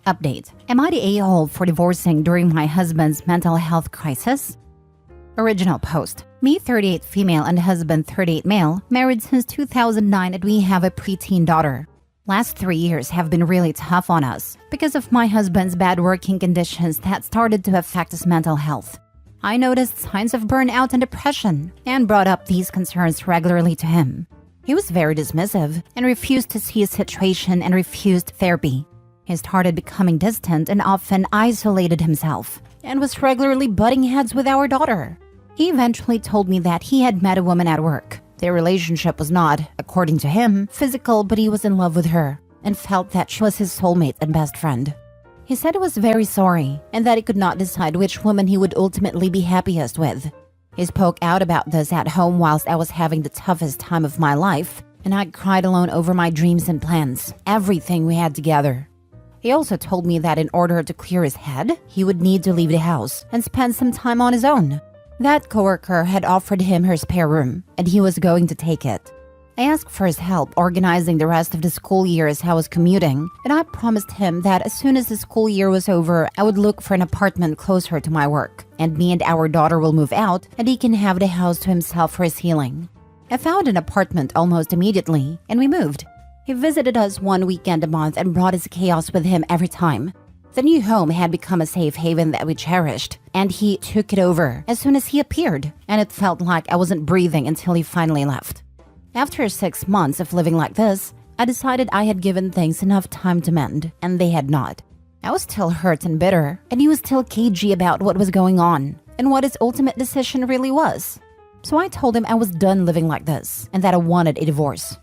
Update. Am I the a-hole for divorcing during my husband's mental health crisis? Original post. Me, 38 female, and husband, 38 male, married since 2009, and we have a preteen daughter. Last 3 years have been really tough on us because of my husband's bad working conditions that started to affect his mental health. I noticed signs of burnout and depression and brought up these concerns regularly to him. He was very dismissive and refused to see his situation and refused therapy. He started becoming distant and often isolated himself and was regularly butting heads with our daughter. He eventually told me that he had met a woman at work. Their relationship was not, according to him, physical, but he was in love with her and felt that she was his soulmate and best friend. He said he was very sorry and that he could not decide which woman he would ultimately be happiest with. He spoke out about this at home whilst I was having the toughest time of my life, and I cried alone over my dreams and plans, everything we had together. He also told me that in order to clear his head, he would need to leave the house and spend some time on his own. That coworker had offered him her spare room, and he was going to take it. I asked for his help organizing the rest of the school year as I was commuting, and I promised him that as soon as the school year was over, I would look for an apartment closer to my work, and me and our daughter will move out, and he can have the house to himself for his healing. I found an apartment almost immediately, and we moved. He visited us one weekend a month and brought his chaos with him every time. The new home had become a safe haven that we cherished, and he took it over as soon as he appeared, and it felt like I wasn't breathing until he finally left. After 6 months of living like this, I decided I had given things enough time to mend, and they had not. I was still hurt and bitter, and he was still cagey about what was going on and what his ultimate decision really was. So I told him I was done living like this and that I wanted a divorce.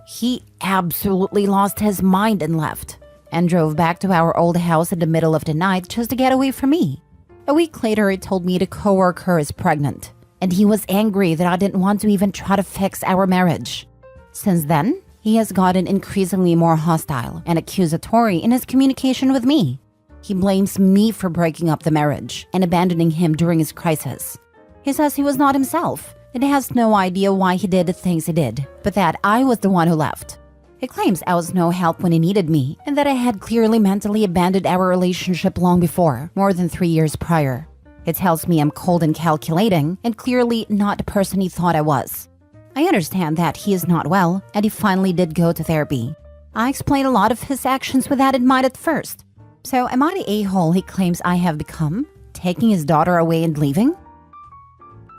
He absolutely lost his mind and left, and drove back to our old house in the middle of the night just to get away from me. A week later, he told me the coworker is pregnant, and he was angry that I didn't want to even try to fix our marriage. Since then, he has gotten increasingly more hostile and accusatory in his communication with me. He blames me for breaking up the marriage and abandoning him during his crisis. He says he was not himself and has no idea why he did the things he did, but that I was the one who left. He claims I was no help when he needed me and that I had clearly mentally abandoned our relationship long before, more than 3 years prior. He tells me I'm cold and calculating and clearly not the person he thought I was. I understand that he is not well and he finally did go to therapy. I explained a lot of his actions with that in mind at first. So am I the a-hole he claims I have become, taking his daughter away and leaving?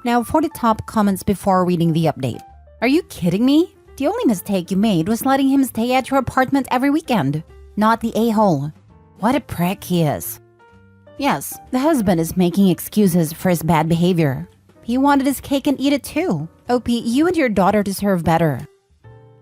Now for the top comments before reading the update. Are you kidding me? The only mistake you made was letting him stay at your apartment every weekend, not the a-hole. What a prick he is. Yes, the husband is making excuses for his bad behavior. He wanted his cake and eat it too. OP, you and your daughter deserve better.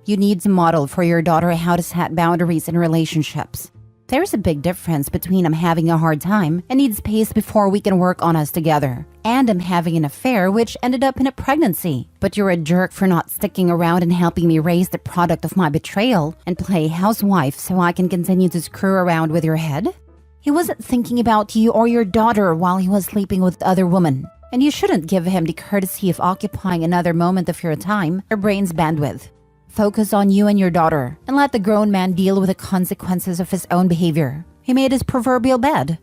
You need to model for your daughter how to set boundaries in relationships. There's a big difference between I'm having a hard time and need space before we can work on us together, and I'm having an affair which ended up in a pregnancy. But you're a jerk for not sticking around and helping me raise the product of my betrayal and play housewife so I can continue to screw around with your head? He wasn't thinking about you or your daughter while he was sleeping with other women, and you shouldn't give him the courtesy of occupying another moment of your time or brain's bandwidth. Focus on you and your daughter, and let the grown man deal with the consequences of his own behavior. He made his proverbial bed.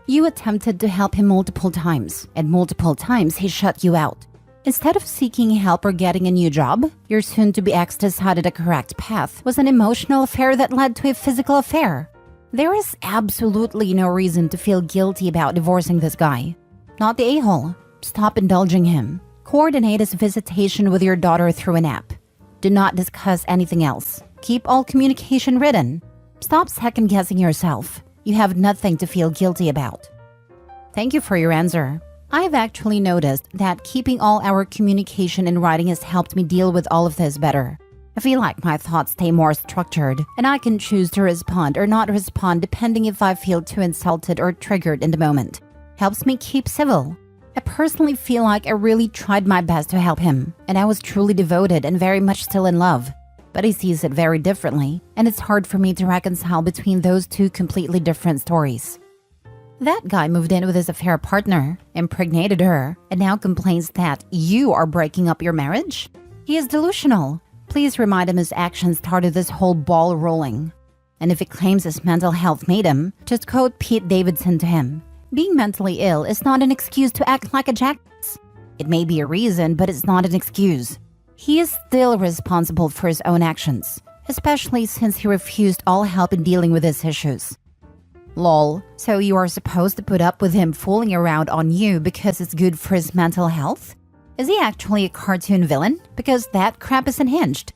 You attempted to help him multiple times, and multiple times he shut you out. Instead of seeking help or getting a new job, your soon-to-be ex decided the correct path was an emotional affair that led to a physical affair. There is absolutely no reason to feel guilty about divorcing this guy. Not the a-hole. Stop indulging him. Coordinate his visitation with your daughter through an app. Do not discuss anything else. Keep all communication written. Stop second-guessing yourself. You have nothing to feel guilty about. Thank you for your answer. I've actually noticed that keeping all our communication in writing has helped me deal with all of this better. I feel like my thoughts stay more structured, and I can choose to respond or not respond depending if I feel too insulted or triggered in the moment. Helps me keep civil. I personally feel like I really tried my best to help him, and I was truly devoted and very much still in love. But he sees it very differently, and it's hard for me to reconcile between those two completely different stories. That guy moved in with his affair partner, impregnated her, and now complains that you are breaking up your marriage? He is delusional. Please remind him his actions started this whole ball rolling. And if he claims his mental health made him, just quote Pete Davidson to him. Being mentally ill is not an excuse to act like a jackass. It may be a reason, but it's not an excuse. He is still responsible for his own actions, especially since he refused all help in dealing with his issues. Lol, so you are supposed to put up with him fooling around on you because it's good for his mental health? Is he actually a cartoon villain? Because that crap is unhinged.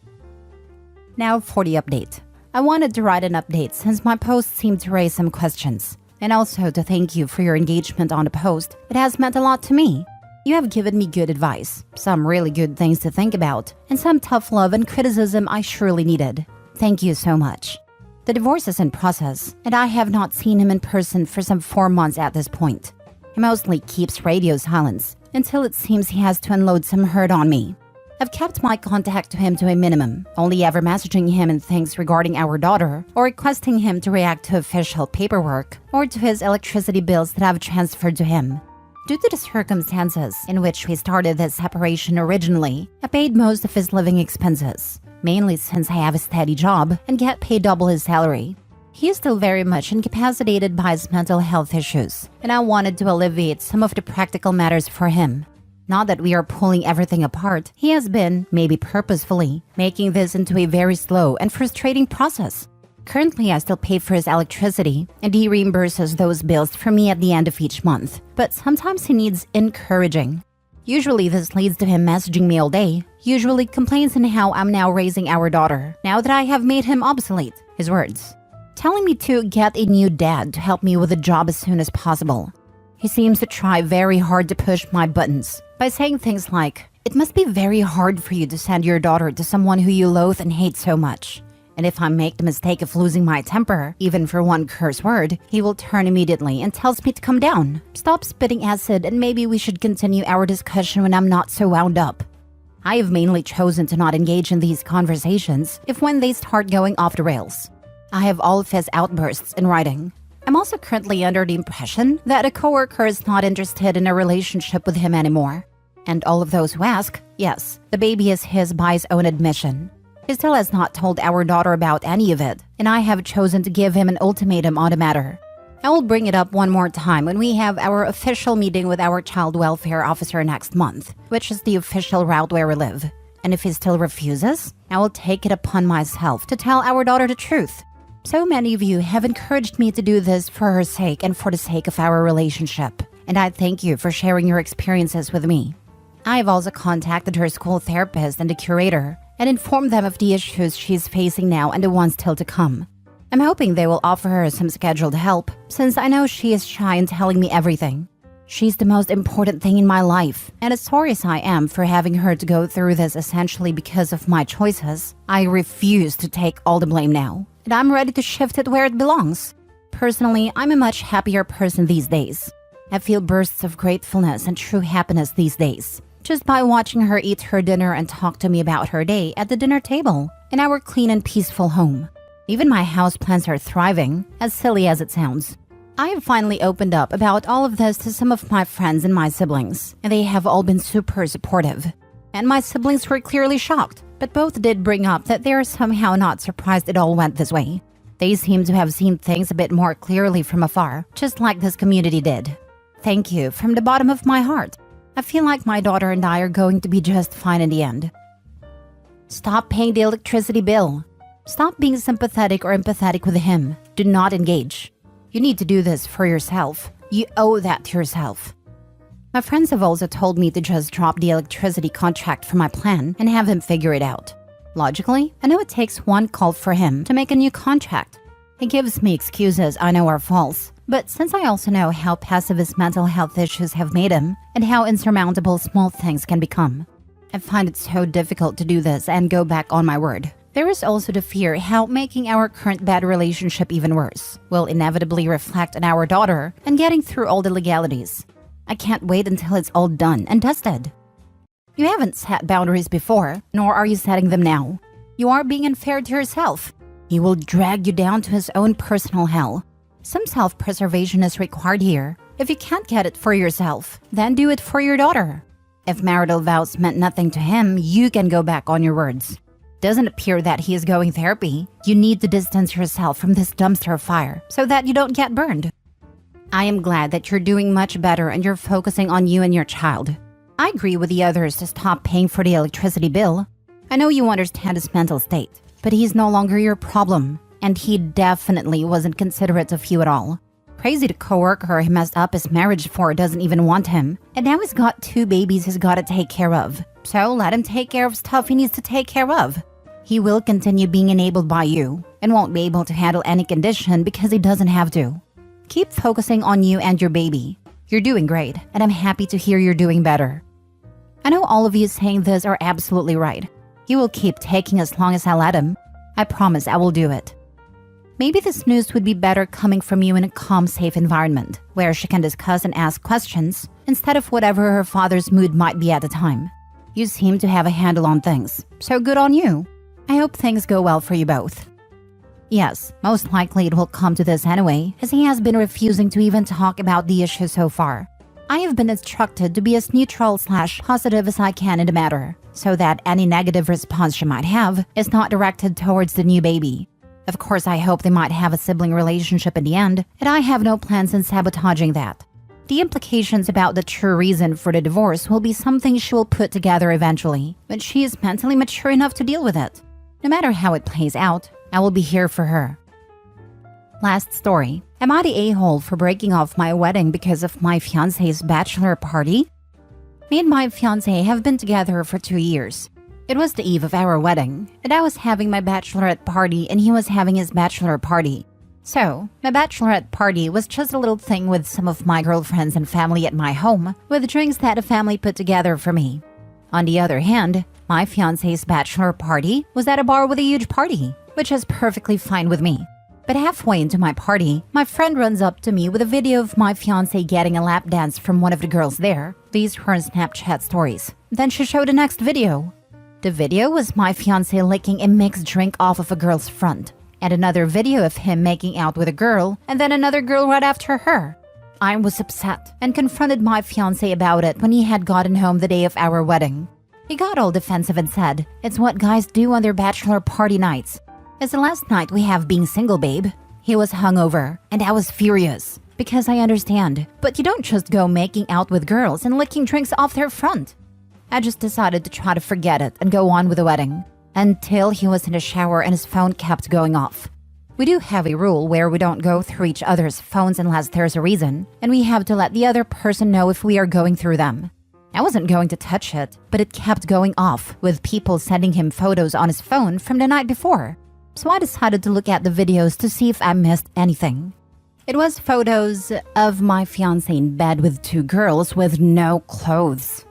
Now for the update. I wanted to write an update since my post seemed to raise some questions. And also to thank you for your engagement on the post. It has meant a lot to me. You have given me good advice, some really good things to think about, and some tough love and criticism I surely needed. Thank you so much. The divorce is in process, and I have not seen him in person for some 4 months at this point. He mostly keeps radio silence until it seems he has to unload some hurt on me. I've kept my contact to him to a minimum, only ever messaging him in things regarding our daughter or requesting him to react to official paperwork or to his electricity bills that I've transferred to him. Due to the circumstances in which we started this separation originally, I paid most of his living expenses, mainly since I have a steady job and get paid double his salary. He is still very much incapacitated by his mental health issues, and I wanted to alleviate some of the practical matters for him. Not that we are pulling everything apart, he has been, maybe purposefully, making this into a very slow and frustrating process. Currently, I still pay for his electricity, and he reimburses those bills for me at the end of each month. But sometimes he needs encouraging. Usually this leads to him messaging me all day, usually complains on how I'm now raising our daughter, now that I have made him obsolete, his words. Telling me to get a new dad to help me with a job as soon as possible. He seems to try very hard to push my buttons by saying things like, "It must be very hard for you to send your daughter to someone who you loathe and hate so much." And if I make the mistake of losing my temper, even for one curse word, he will turn immediately and tells me to calm down, stop spitting acid, and maybe we should continue our discussion when I'm not so wound up. I have mainly chosen to not engage in these conversations if when they start going off the rails. I have all of his outbursts in writing. I'm also currently under the impression that a coworker is not interested in a relationship with him anymore. And all of those who ask, yes, the baby is his by his own admission. He still has not told our daughter about any of it, and I have chosen to give him an ultimatum on the matter. I will bring it up one more time when we have our official meeting with our child welfare officer next month, which is the official route where we live. And if he still refuses, I will take it upon myself to tell our daughter the truth. So many of you have encouraged me to do this for her sake and for the sake of our relationship, and I thank you for sharing your experiences with me. I have also contacted her school therapist and the curator and informed them of the issues she's facing now and the ones still to come. I'm hoping they will offer her some scheduled help, since I know she is shy in telling me everything. She's the most important thing in my life, and as sorry as I am for having her to go through this essentially because of my choices, I refuse to take all the blame now, and I'm ready to shift it where it belongs. Personally, I'm a much happier person these days. I feel bursts of gratefulness and true happiness these days, just by watching her eat her dinner and talk to me about her day at the dinner table in our clean and peaceful home. Even my houseplants are thriving, as silly as it sounds. I have finally opened up about all of this to some of my friends and my siblings, and they have all been super supportive. And my siblings were clearly shocked, but both did bring up that they are somehow not surprised it all went this way. They seem to have seen things a bit more clearly from afar, just like this community did. Thank you from the bottom of my heart. I feel like my daughter and I are going to be just fine in the end. Stop paying the electricity bill. Stop being sympathetic or empathetic with him. Do not engage. You need to do this for yourself. You owe that to yourself. My friends have also told me to just drop the electricity contract for my plan and have him figure it out. Logically, I know it takes one call for him to make a new contract. He gives me excuses I know are false, but since I also know how passive his mental health issues have made him and how insurmountable small things can become, I find it so difficult to do this and go back on my word. There is also the fear how making our current bad relationship even worse will inevitably reflect on our daughter and getting through all the legalities. I can't wait until it's all done and dusted. You haven't set boundaries before, nor are you setting them now. You are being unfair to yourself. He will drag you down to his own personal hell. Some self-preservation is required here. If you can't get it for yourself, then do it for your daughter. If marital vows meant nothing to him, you can go back on your words. Doesn't appear that he is going therapy. You need to distance yourself from this dumpster fire so that you don't get burned. I am glad that you're doing much better and you're focusing on you and your child. I agree with the others to stop paying for the electricity bill. I know you understand his mental state, but he's no longer your problem, and he definitely wasn't considerate of you at all. Crazy the coworker he messed up his marriage for doesn't even want him, and now he's got 2 babies he's got to take care of. So let him take care of stuff he needs to take care of. He will continue being enabled by you and won't be able to handle any condition because he doesn't have to. Keep focusing on you and your baby. You're doing great, and I'm happy to hear you're doing better. I know all of you saying this are absolutely right. He will keep taking as long as I let him. I promise I will do it. Maybe this news would be better coming from you in a calm, safe environment, where she can discuss and ask questions, instead of whatever her father's mood might be at the time. You seem to have a handle on things, so good on you. I hope things go well for you both. Yes, most likely it will come to this anyway, as he has been refusing to even talk about the issue so far. I have been instructed to be as neutral/positive as I can in the matter, so that any negative response she might have is not directed towards the new baby. Of course, I hope they might have a sibling relationship in the end, and I have no plans in sabotaging that. The implications about the true reason for the divorce will be something she will put together eventually, but she is mentally mature enough to deal with it. No matter how it plays out, I will be here for her. Last story. Am I the a-hole for breaking off my wedding because of my fiancé's bachelor party? Me and my fiancé have been together for 2 years. It was the eve of our wedding, and I was having my bachelorette party and he was having his bachelor party. So, my bachelorette party was just a little thing with some of my girlfriends and family at my home, with drinks that the family put together for me. On the other hand, my fiancé's bachelor party was at a bar with a huge party, which is perfectly fine with me. But halfway into my party, my friend runs up to me with a video of my fiancé getting a lap dance from one of the girls there. These were her Snapchat stories. Then she showed the next video. The video was my fiancé licking a mixed drink off of a girl's front, and another video of him making out with a girl, and then another girl right after her. I was upset and confronted my fiancé about it when he had gotten home the day of our wedding. He got all defensive and said, "It's what guys do on their bachelor party nights. It's the last night we have being single, babe." He was hungover, and I was furious, because I understand, but you don't just go making out with girls and licking drinks off their front. I just decided to try to forget it and go on with the wedding, until he was in the shower and his phone kept going off. We do have a rule where we don't go through each other's phones unless there's a reason, and we have to let the other person know if we are going through them. I wasn't going to touch it, but it kept going off, with people sending him photos on his phone from the night before. So I decided to look at the videos to see if I missed anything. It was photos of my fiancé in bed with 2 girls with no clothes.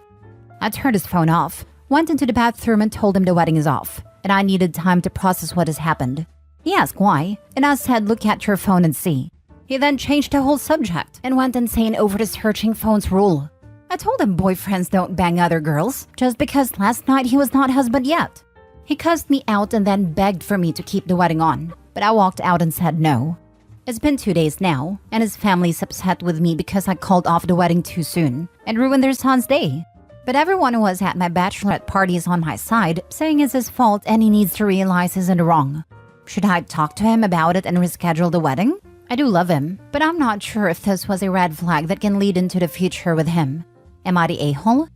I turned his phone off, went into the bathroom and told him the wedding is off, and I needed time to process what has happened. He asked why, and I said, "Look at your phone and see." He then changed the whole subject and went insane over the searching phones rule. I told him boyfriends don't bang other girls just because last night he was not husband yet. He cussed me out and then begged for me to keep the wedding on, but I walked out and said no. It's been 2 days now, and his family's upset with me because I called off the wedding too soon and ruined their son's day. But everyone who was at my bachelorette party is on my side, saying it's his fault and he needs to realize he's in the wrong. Should I talk to him about it and reschedule the wedding? I do love him, but I'm not sure if this was a red flag that can lead into the future with him. Am I the a-hole?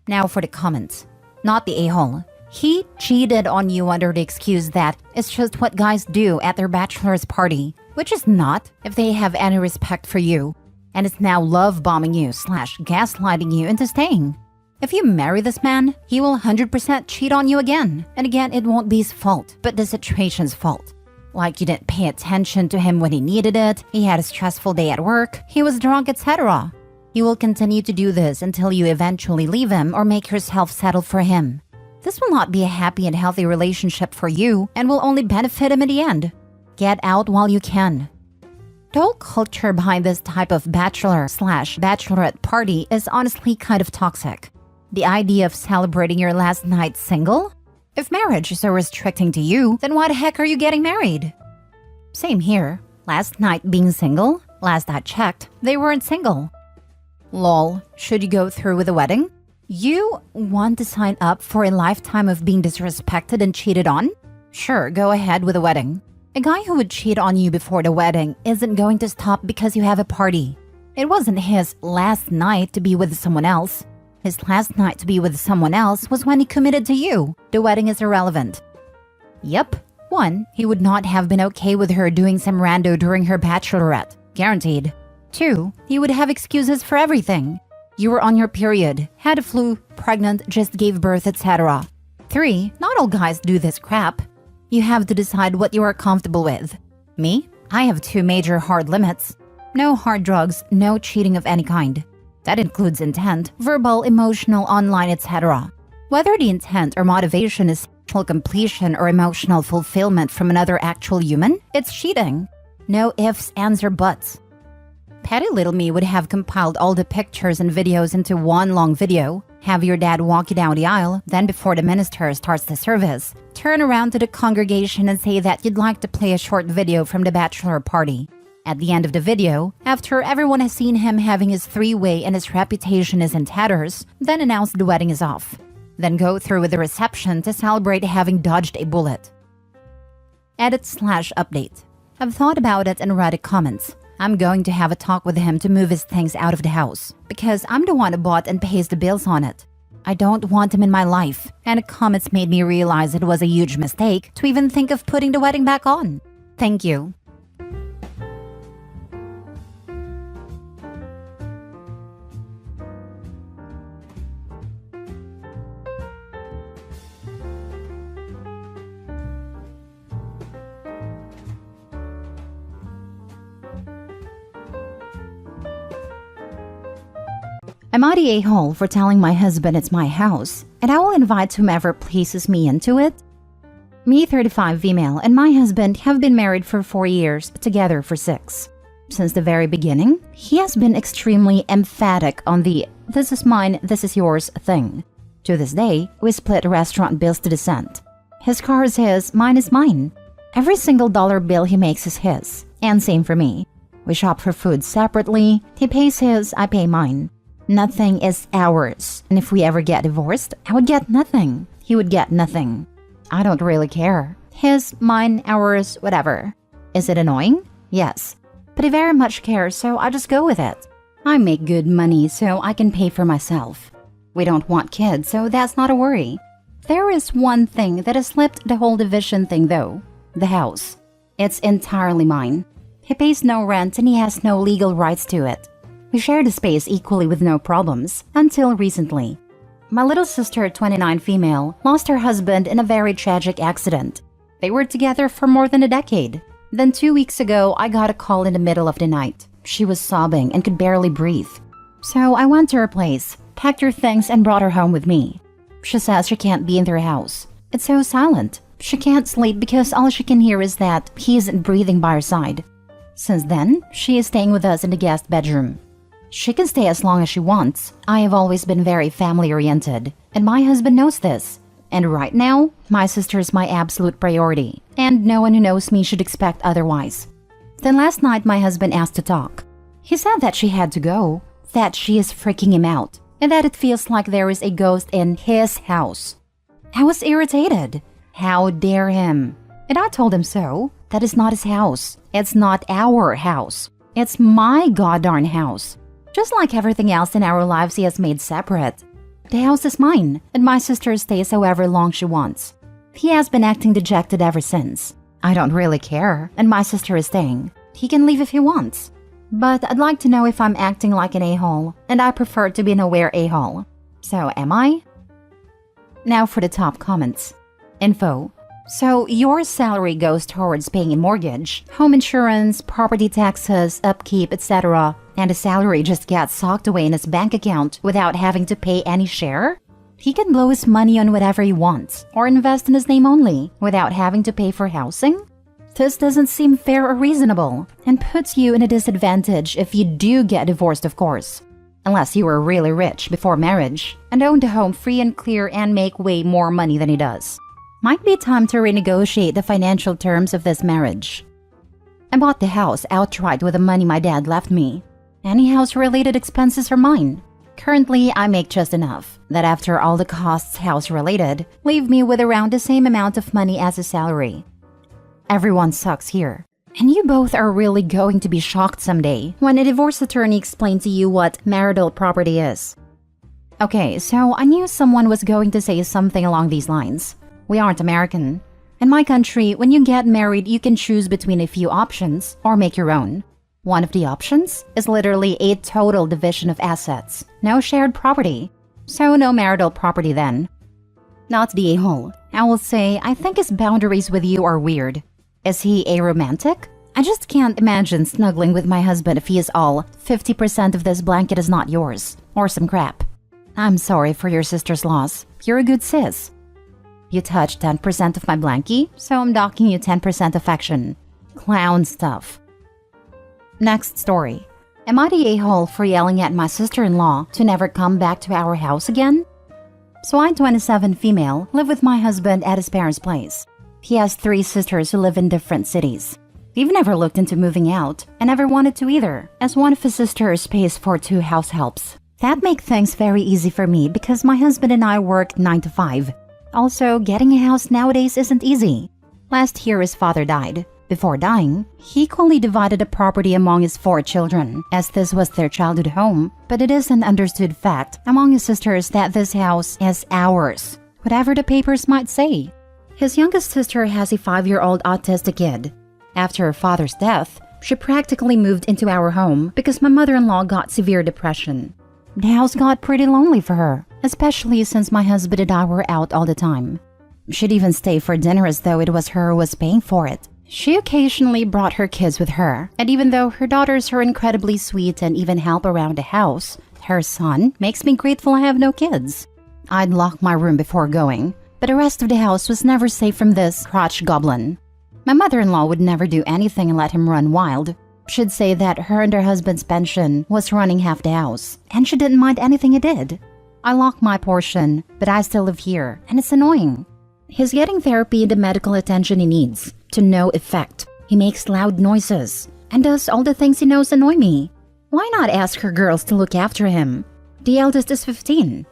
Now for the comments. Not the a-hole. He cheated on you under the excuse that it's just what guys do at their bachelor's party, which is not if they have any respect for you, and is now love-bombing you/gaslighting you into staying. If you marry this man, he will 100% cheat on you again, and again it won't be his fault, but the situation's fault. Like you didn't pay attention to him when he needed it, he had a stressful day at work, he was drunk, etc. You will continue to do this until you eventually leave him or make yourself settle for him. This will not be a happy and healthy relationship for you and will only benefit him in the end. Get out while you can. The whole culture behind this type of bachelor/bachelorette party is honestly kind of toxic. The idea of celebrating your last night single? If marriage is so restricting to you, then why the heck are you getting married? Same here. Last night being single? Last I checked, they weren't single. Lol, should you go through with the wedding? You want to sign up for a lifetime of being disrespected and cheated on? Sure, go ahead with the wedding. A guy who would cheat on you before the wedding isn't going to stop because you have a party. It wasn't his last night to be with someone else. His last night to be with someone else was when he committed to you. The wedding is irrelevant. Yep. 1. He would not have been okay with her doing some rando during her bachelorette. Guaranteed. 2. He would have excuses for everything. You were on your period, had a flu, pregnant, just gave birth, etc. 3. Not all guys do this crap. You have to decide what you are comfortable with. Me? I have 2 major hard limits. No hard drugs, no cheating of any kind. That includes intent, verbal, emotional, online, etc. Whether the intent or motivation is sexual completion or emotional fulfillment from another actual human, it's cheating. No ifs, ands, or buts. Petty little me would have compiled all the pictures and videos into one long video, have your dad walk you down the aisle, then before the minister starts the service, turn around to the congregation and say that you'd like to play a short video from the bachelor party. At the end of the video, after everyone has seen him having his 3-way and his reputation is in tatters, then announce the wedding is off. Then go through with the reception to celebrate having dodged a bullet. Edit/update. I've thought about it and read the comments. I'm going to have a talk with him to move his things out of the house, because I'm the one who bought and pays the bills on it. I don't want him in my life, and the comments made me realize it was a huge mistake to even think of putting the wedding back on. Thank you. I'm not the a-hole for telling my husband it's my house, and I will invite whomever places me into it. Me, 35 female, and my husband have been married for 4 years, together for 6. Since the very beginning, he has been extremely emphatic on the "this is mine, this is yours" thing. To this day, we split restaurant bills to the cent. His car is his, mine is mine. Every single dollar bill he makes is his, and same for me. We shop for food separately, he pays his, I pay mine. Nothing is ours, and if we ever get divorced, I would get nothing. He would get nothing. I don't really care. His, mine, ours, whatever. Is it annoying? Yes. But I very much care, so I just go with it. I make good money, so I can pay for myself. We don't want kids, so that's not a worry. There is one thing that has slipped the whole division thing though. The house. It's entirely mine. He pays no rent and he has no legal rights to it. We share the space equally with no problems, until recently. My little sister, 29 female, lost her husband in a very tragic accident. They were together for more than a decade. Then 2 weeks ago, I got a call in the middle of the night. She was sobbing and could barely breathe. So I went to her place, packed her things and brought her home with me. She says she can't be in their house. It's so silent. She can't sleep because all she can hear is that he isn't breathing by her side. Since then, she is staying with us in the guest bedroom. She can stay as long as she wants. I have always been very family-oriented, and my husband knows this. And right now, my sister is my absolute priority, and no one who knows me should expect otherwise. Then last night, my husband asked to talk. He said that she had to go, that she is freaking him out, and that it feels like there is a ghost in his house. I was irritated. How dare him? And I told him so. That is not his house. It's not our house. It's my goddamn house. Just like everything else in our lives he has made separate. The house is mine, and my sister stays however long she wants. He has been acting dejected ever since. I don't really care, and my sister is staying. He can leave if he wants. But I'd like to know if I'm acting like an a-hole, and I prefer to be an aware a-hole. So am I? Now for the top comments. Info. So your salary goes towards paying a mortgage, home insurance, property taxes, upkeep, etc., and the salary just gets socked away in his bank account without having to pay any share? He can blow his money on whatever he wants, or invest in his name only, without having to pay for housing? This doesn't seem fair or reasonable, and puts you in a disadvantage if you do get divorced, of course. Unless you were really rich before marriage, and owned a home free and clear and make way more money than he does. Might be time to renegotiate the financial terms of this marriage. I bought the house outright with the money my dad left me. Any house-related expenses are mine. Currently, I make just enough that after all the costs house-related, leave me with around the same amount of money as a salary. Everyone sucks here. And you both are really going to be shocked someday when a divorce attorney explains to you what marital property is. Okay, so I knew someone was going to say something along these lines. We aren't American. In my country, when you get married, you can choose between a few options or make your own. One of the options is literally a total division of assets. No shared property. So no marital property then. Not the a-hole. I will say, I think his boundaries with you are weird. Is he a romantic? I just can't imagine snuggling with my husband if he is all 50% of this blanket is not yours. Or some crap. I'm sorry for your sister's loss. You're a good sis. You touched 10% of my blankie, so I'm docking you 10% affection. Clown stuff. Next story. Am I the a-hole for yelling at my sister-in-law to never come back to our house again? So I'm 27 female, live with my husband at his parents' place. He has 3 sisters who live in different cities. We've never looked into moving out, and never wanted to either, as one of his sisters pays for 2 house helps. That makes things very easy for me because my husband and I work 9 to 5. Also, getting a house nowadays isn't easy. Last year his father died. Before dying, he equally divided the property among his 4 children, as this was their childhood home. But it is an understood fact among his sisters that this house is ours, whatever the papers might say. His youngest sister has a 5-year-old autistic kid. After her father's death, she practically moved into our home because my mother-in-law got severe depression. The house got pretty lonely for her, especially since my husband and I were out all the time. She'd even stay for dinner as though it was her who was paying for it. She occasionally brought her kids with her, and even though her daughters are incredibly sweet and even help around the house, her son makes me grateful I have no kids. I'd lock my room before going, but the rest of the house was never safe from this crotch goblin. My mother-in-law would never do anything and let him run wild. She'd say that her and her husband's pension was running half the house, and she didn't mind anything he did. I lock my portion, but I still live here, and it's annoying. He's getting therapy and the medical attention he needs, to no effect. He makes loud noises, and does all the things he knows annoy me. Why not ask her girls to look after him? The eldest is 15.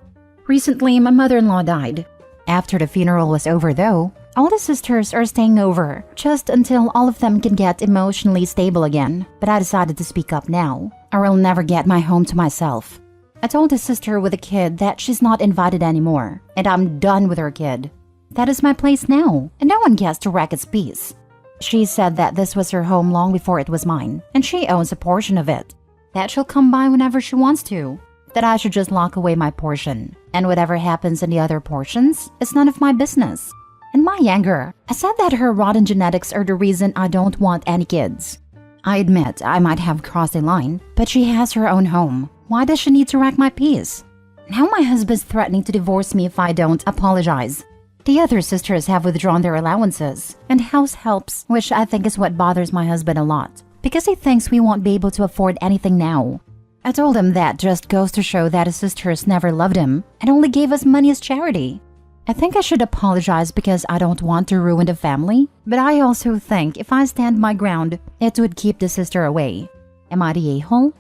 Recently, my mother-in-law died. After the funeral was over though, all the sisters are staying over, just until all of them can get emotionally stable again. But I decided to speak up now, or I'll never get my home to myself. I told a sister with a kid that she's not invited anymore, and I'm done with her kid. That is my place now, and no one gets to wreck its peace. She said that this was her home long before it was mine, and she owns a portion of it. That she'll come by whenever she wants to. That I should just lock away my portion, and whatever happens in the other portions is none of my business. In my anger, I said that her rotten genetics are the reason I don't want any kids. I admit I might have crossed a line, but she has her own home. Why does she need to wreck my peace? Now my husband's threatening to divorce me if I don't apologize. The other sisters have withdrawn their allowances and house helps, which I think is what bothers my husband a lot, because he thinks we won't be able to afford anything now. I told him that just goes to show that his sisters never loved him and only gave us money as charity. I think I should apologize because I don't want to ruin the family, but I also think if I stand my ground, it would keep the sister away. Am I the a-hole?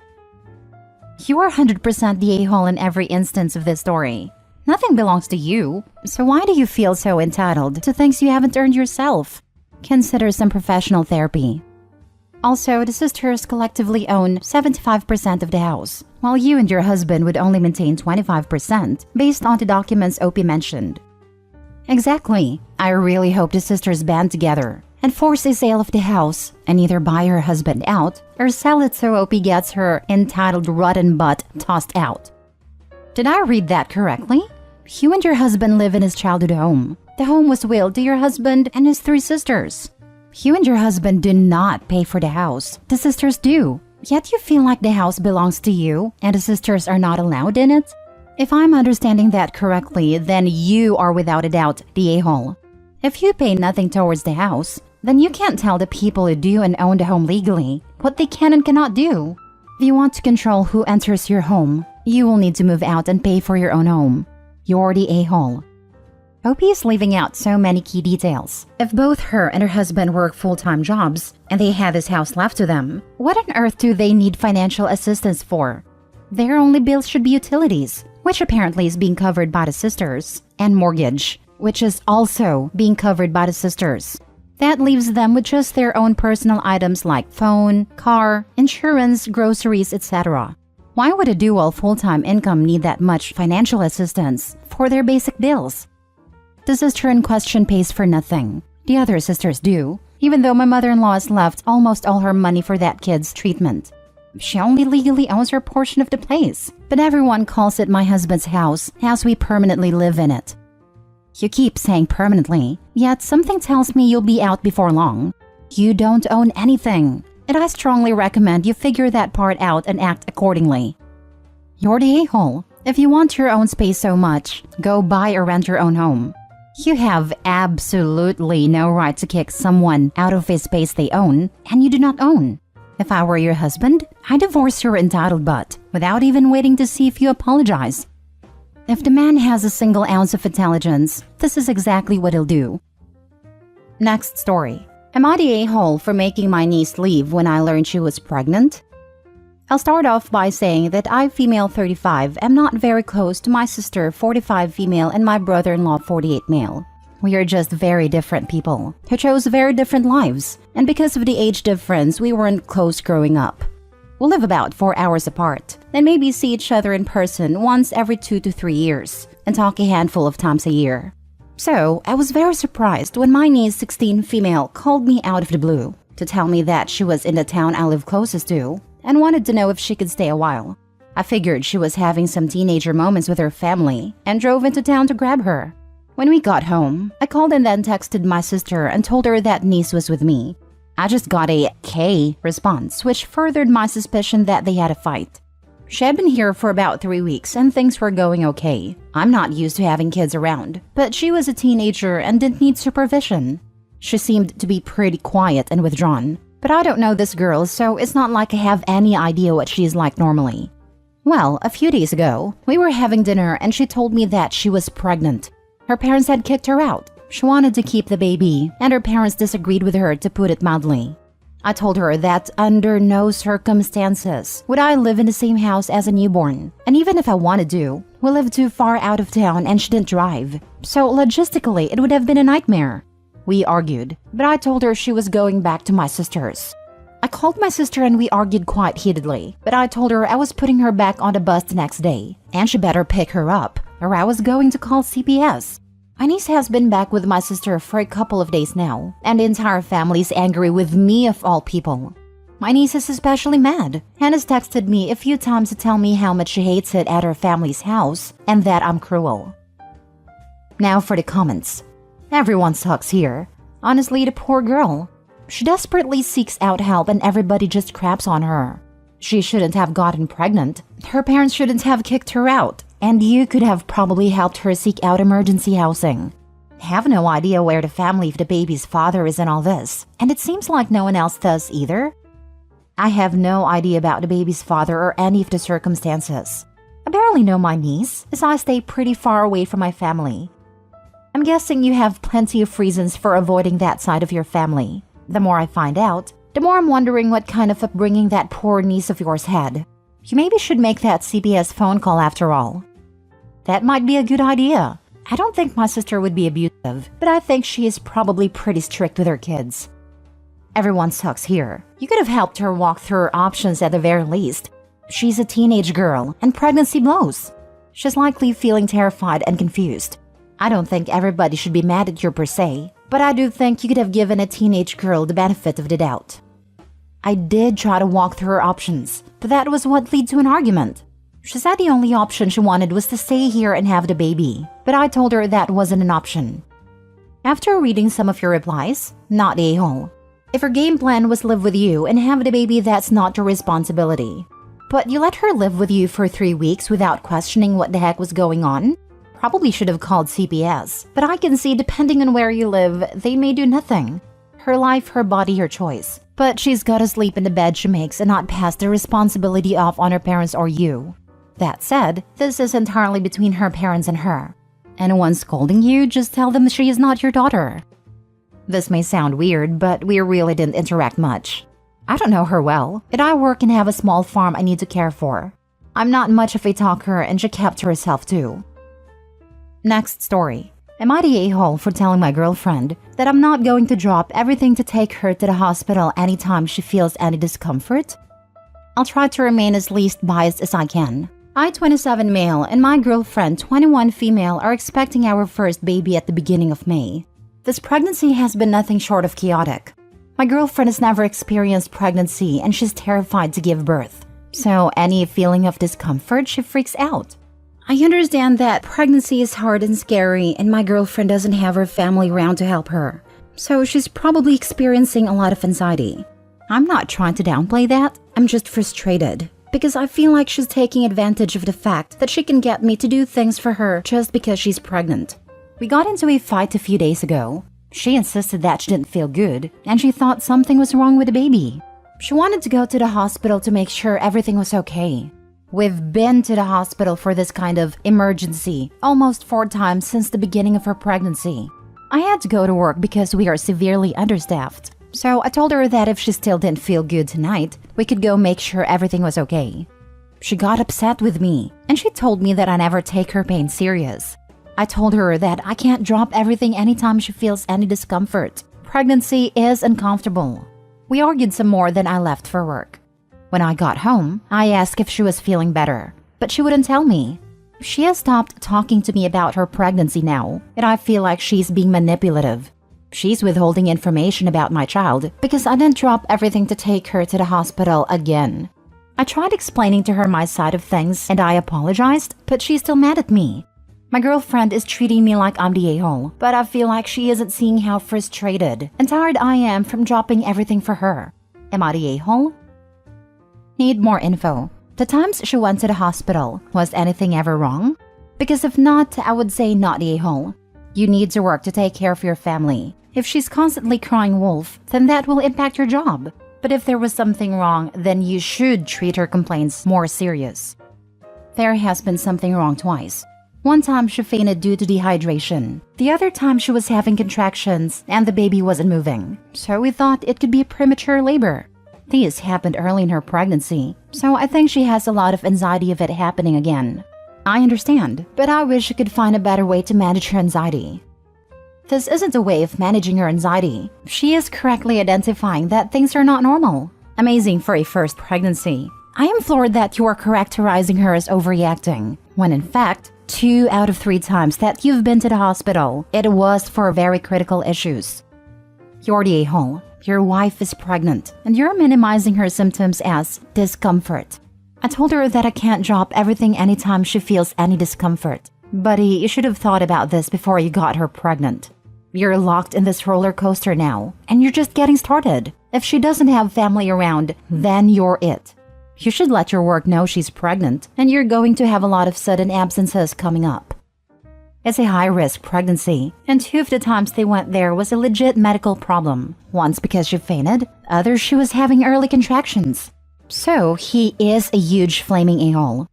You are 100% the a-hole in every instance of this story. Nothing belongs to you, so why do you feel so entitled to things you haven't earned yourself? Consider some professional therapy. Also, the sisters collectively own 75% of the house, while you and your husband would only maintain 25% based on the documents OP mentioned. Exactly. I really hope the sisters band together and force a sale of the house and either buy her husband out or sell it so OP gets her entitled rotten butt tossed out. Did I read that correctly? You and your husband live in his childhood home. The home was willed to your husband and his 3 sisters. You and your husband do not pay for the house. The sisters do. Yet you feel like the house belongs to you and the sisters are not allowed in it? If I'm understanding that correctly, then you are without a doubt the a-hole. If you pay nothing towards the house, then you can't tell the people who do and own the home legally what they can and cannot do. If you want to control who enters your home, you will need to move out and pay for your own home. You're the a-hole. OP is leaving out so many key details. If both her and her husband work full-time jobs and they have this house left to them, what on earth do they need financial assistance for? Their only bills should be utilities, which apparently is being covered by the sisters, and mortgage, which is also being covered by the sisters. That leaves them with just their own personal items like phone, car, insurance, groceries, etc. Why would a dual full-time income need that much financial assistance for their basic bills? The sister in question pays for nothing. The other sisters do, even though my mother-in-law has left almost all her money for that kid's treatment. She only legally owns her portion of the place, but everyone calls it my husband's house as we permanently live in it. You keep saying permanently, yet something tells me you'll be out before long. You don't own anything, and I strongly recommend you figure that part out and act accordingly. You're the a-hole. If you want your own space so much, go buy or rent your own home. You have absolutely no right to kick someone out of a space they own and you do not own. If I were your husband, I'd divorce your entitled butt without even waiting to see if you apologize. If the man has a single ounce of intelligence, this is exactly what he'll do. Next story. Am I the a-hole for making my niece leave when I learned she was pregnant? I'll start off by saying that I, female 35, am not very close to my sister 45 female and my brother-in-law 48 male. We are just very different people who chose very different lives, and because of the age difference, we weren't close growing up. We live about 4 hours apart, and maybe see each other in person once every 2 to 3 years, and talk a handful of times a year. So, I was very surprised when my niece 16 female called me out of the blue to tell me that she was in the town I live closest to, and wanted to know if she could stay a while. I figured she was having some teenager moments with her family, and drove into town to grab her. When we got home, I called and then texted my sister and told her that niece was with me. I just got a K response, which furthered my suspicion that they had a fight. She had been here for about 3 weeks and things were going okay. I'm not used to having kids around, but she was a teenager and didn't need supervision. She seemed to be pretty quiet and withdrawn, but I don't know this girl, so it's not like I have any idea what she's like normally. Well, a few days ago, we were having dinner and she told me that she was pregnant. Her parents had kicked her out. She wanted to keep the baby, and her parents disagreed with her, to put it mildly. I told her that under no circumstances would I live in the same house as a newborn, and even if I wanted to, we lived too far out of town and she didn't drive, so logistically it would have been a nightmare. We argued, but I told her she was going back to my sister's. I called my sister and we argued quite heatedly, but I told her I was putting her back on the bus the next day, and she better pick her up, or I was going to call CPS. My niece has been back with my sister for a couple of days now, and the entire family is angry with me of all people. My niece is especially mad, and has texted me a few times to tell me how much she hates it at her family's house, and that I'm cruel. Now for the comments. Everyone sucks here. Honestly, the poor girl. She desperately seeks out help and everybody just craps on her. She shouldn't have gotten pregnant. Her parents shouldn't have kicked her out. And you could have probably helped her seek out emergency housing. Have no idea where the family of the baby's father is in all this, and it seems like no one else does either. I have no idea about the baby's father or any of the circumstances. I barely know my niece, as I stay pretty far away from my family. I'm guessing you have plenty of reasons for avoiding that side of your family. The more I find out, the more I'm wondering what kind of upbringing that poor niece of yours had. You maybe should make that CPS phone call after all. That might be a good idea. I don't think my sister would be abusive, but I think she is probably pretty strict with her kids. Everyone sucks here. You could have helped her walk through her options at the very least. She's a teenage girl, and pregnancy blows. She's likely feeling terrified and confused. I don't think everybody should be mad at you per se, but I do think you could have given a teenage girl the benefit of the doubt. I did try to walk through her options, but that was what led to an argument. She said the only option she wanted was to stay here and have the baby, but I told her that wasn't an option. After reading some of your replies, not the a-hole. If her game plan was live with you and have the baby, that's not your responsibility. But you let her live with you for 3 weeks without questioning what the heck was going on? Probably should have called CPS, but I can see depending on where you live, they may do nothing. Her life, her body, her choice. But she's gotta sleep in the bed she makes and not pass the responsibility off on her parents or you. That said, this is entirely between her parents and her. Anyone scolding you, just tell them she is not your daughter. This may sound weird, but we really didn't interact much. I don't know her well, and I work and have a small farm I need to care for. I'm not much of a talker and she kept to herself too. Next story. Am I the a-hole for telling my girlfriend that I'm not going to drop everything to take her to the hospital anytime she feels any discomfort? I'll try to remain as least biased as I can. I, 27 male, and my girlfriend, 21 female, are expecting our first baby at the beginning of May. This pregnancy has been nothing short of chaotic. My girlfriend has never experienced pregnancy and she's terrified to give birth. So any feeling of discomfort, she freaks out. I understand that pregnancy is hard and scary and my girlfriend doesn't have her family around to help her. So she's probably experiencing a lot of anxiety. I'm not trying to downplay that, I'm just frustrated. Because I feel like she's taking advantage of the fact that she can get me to do things for her just because she's pregnant. We got into a fight a few days ago. She insisted that she didn't feel good and she thought something was wrong with the baby. She wanted to go to the hospital to make sure everything was okay. We've been to the hospital for this kind of emergency almost 4 times since the beginning of her pregnancy. I had to go to work because we are severely understaffed. So I told her that if she still didn't feel good tonight, we could go make sure everything was okay. She got upset with me, and she told me that I never take her pain serious. I told her that I can't drop everything anytime she feels any discomfort. Pregnancy is uncomfortable. We argued some more, then I left for work. When I got home, I asked if she was feeling better, but she wouldn't tell me. She has stopped talking to me about her pregnancy now, and I feel like she's being manipulative. She's withholding information about my child because I didn't drop everything to take her to the hospital again. I tried explaining to her my side of things and I apologized, but she's still mad at me. My girlfriend is treating me like I'm the a-hole, but I feel like she isn't seeing how frustrated and tired I am from dropping everything for her. Am I the a-hole? Need more info. The times she went to the hospital, was anything ever wrong? Because if not, I would say not the a-hole. You need to work to take care of your family. If she's constantly crying wolf, then that will impact your job. But if there was something wrong, then you should treat her complaints more serious. There has been something wrong twice. One time she fainted due to dehydration. The other time she was having contractions and the baby wasn't moving. So we thought it could be premature labor. These happened early in her pregnancy, so I think she has a lot of anxiety of it happening again. I understand, but I wish I could find a better way to manage her anxiety. This isn't a way of managing her anxiety. She is correctly identifying that things are not normal. Amazing for a first pregnancy. I am floored that you are characterizing her as overreacting, when in fact, 2 out of 3 times that you've been to the hospital, it was for very critical issues. You're the a-hole. Your wife is pregnant, and you're minimizing her symptoms as discomfort. I told her that I can't drop everything anytime she feels any discomfort. Buddy, you should have thought about this before you got her pregnant. You're locked in this roller coaster now, and you're just getting started. If she doesn't have family around, then you're it. You should let your work know she's pregnant, and you're going to have a lot of sudden absences coming up. It's a high-risk pregnancy, and 2 of the times they went there was a legit medical problem. Once because she fainted, others she was having early contractions. So, he is a huge flaming a-hole.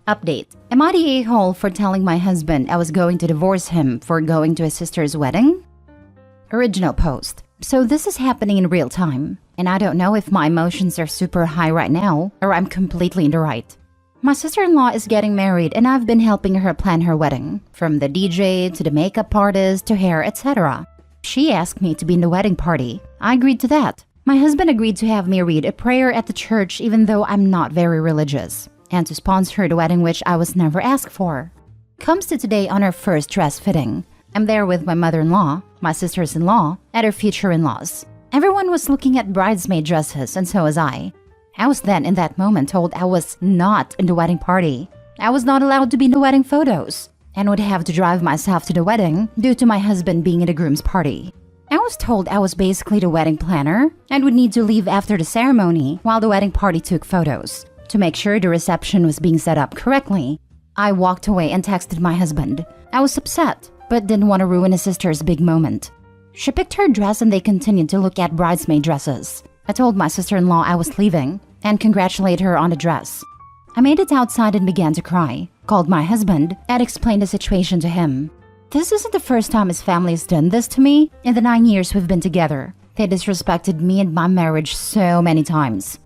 Update. Am I the a-hole for telling my husband I was going to divorce him for going to his sister's wedding? Original post. So this is happening in real time, and I don't know if my emotions are super high right now or I'm completely in the right. My sister-in-law is getting married and I've been helping her plan her wedding, from the DJ to the makeup artist to hair, etc. She asked me to be in the wedding party. I agreed to that. My husband agreed to have me read a prayer at the church even though I'm not very religious, and to sponsor the wedding, which I was never asked for. Comes to today on our first dress fitting. I'm there with my mother-in-law, my sisters-in-law, and her future in-laws. Everyone was looking at bridesmaid dresses, and so was I. I was then in that moment told I was not in the wedding party. I was not allowed to be in the wedding photos, and would have to drive myself to the wedding due to my husband being in the groom's party. I was told I was basically the wedding planner and would need to leave after the ceremony while the wedding party took photos, to make sure the reception was being set up correctly. I walked away and texted my husband. I was upset, but didn't want to ruin his sister's big moment. She picked her dress and they continued to look at bridesmaid dresses. I told my sister-in-law I was leaving and congratulated her on the dress. I made it outside and began to cry, called my husband, and explained the situation to him. This isn't the first time his family has done this to me in the 9 years we've been together. They disrespected me and my marriage so many times.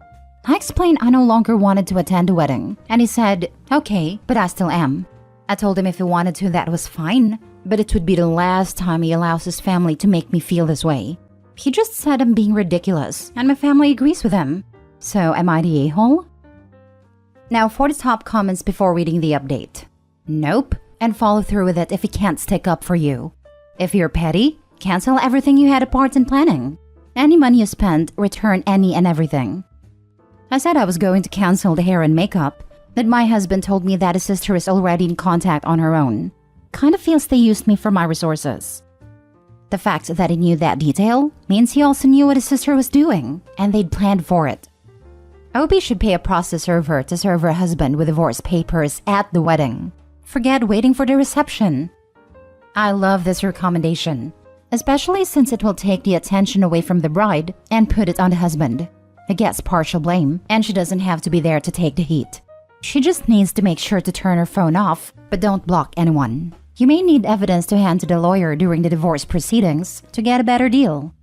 I explained I no longer wanted to attend the wedding, and he said, okay, but I still am. I told him if he wanted to, that was fine, but it would be the last time he allows his family to make me feel this way. He just said I'm being ridiculous, and my family agrees with him. So am I the a-hole? Now for the top comments before reading the update. Nope, and follow through with it if he can't stick up for you. If you're petty, cancel everything you had a part in planning. Any money you spent, return any and everything. I said I was going to cancel the hair and makeup, but my husband told me that his sister is already in contact on her own. Kind of feels they used me for my resources. The fact that he knew that detail means he also knew what his sister was doing, and they'd planned for it. Obi should pay a process server to serve her husband with divorce papers at the wedding. Forget waiting for the reception. I love this recommendation, especially since it will take the attention away from the bride and put it on the husband. He gets partial blame, and she doesn't have to be there to take the heat. She just needs to make sure to turn her phone off, but don't block anyone. You may need evidence to hand to the lawyer during the divorce proceedings to get a better deal.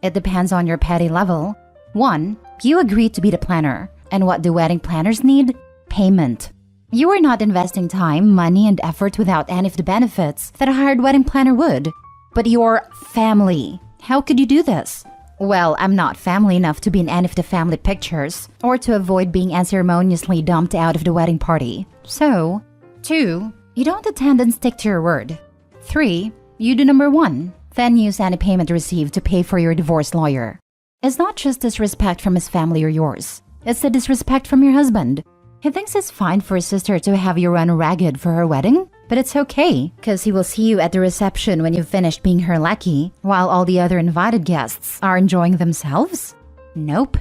It depends on your petty level. 1. You agreed to be the planner, and what do wedding planners need? Payment. You are not investing time, money, and effort without any of the benefits that a hired wedding planner would. But your family. How could you do this? Well, I'm not family enough to be in any of the family pictures or to avoid being unceremoniously dumped out of the wedding party. So, 2. You don't attend and stick to your word. 3. You do number 1, then use any payment received to pay for your divorce lawyer. It's not just disrespect from his family or yours. It's the disrespect from your husband. He thinks it's fine for his sister to have you run ragged for her wedding, but it's okay, because he will see you at the reception when you've finished being her lackey, while all the other invited guests are enjoying themselves? Nope.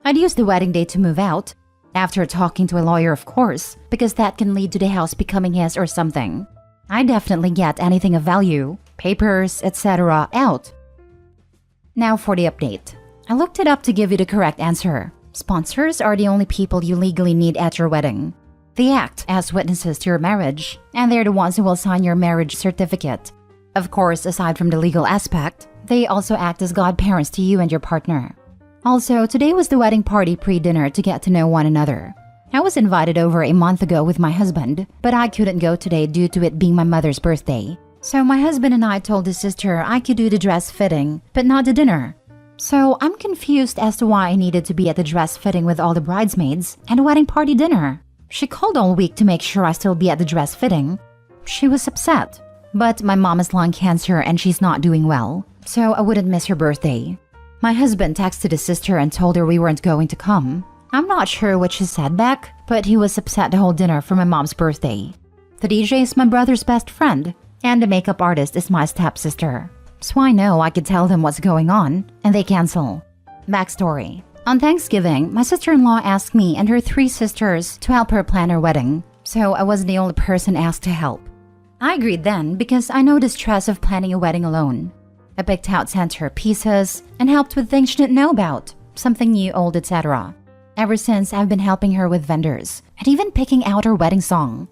I'd use the wedding day to move out, after talking to a lawyer of course, because that can lead to the house becoming his or something. I definitely get anything of value, papers, etc. out. Now for the update. I looked it up to give you the correct answer. Sponsors are the only people you legally need at your wedding. They act as witnesses to your marriage, and they're the ones who will sign your marriage certificate. Of course, aside from the legal aspect, they also act as godparents to you and your partner. Also, today was the wedding party pre-dinner to get to know one another. I was invited over a month ago with my husband, but I couldn't go today due to it being my mother's birthday. So my husband and I told his sister I could do the dress fitting, but not the dinner. So I'm confused as to why I needed to be at the dress fitting with all the bridesmaids and a wedding party dinner. She called all week to make sure I still be at the dress fitting. She was upset. But my mom has lung cancer and she's not doing well, so I wouldn't miss her birthday. My husband texted his sister and told her we weren't going to come. I'm not sure what she said back, but he was upset the whole dinner for my mom's birthday. The DJ is my brother's best friend, and the makeup artist is my stepsister. So I know I could tell them what's going on, and they cancel. Backstory. On Thanksgiving, my sister-in-law asked me and her 3 sisters to help her plan her wedding, so I wasn't the only person asked to help. I agreed then because I know the stress of planning a wedding alone. I picked out center pieces and helped with things she didn't know about, something new, old, etc. Ever since, I've been helping her with vendors and even picking out her wedding song.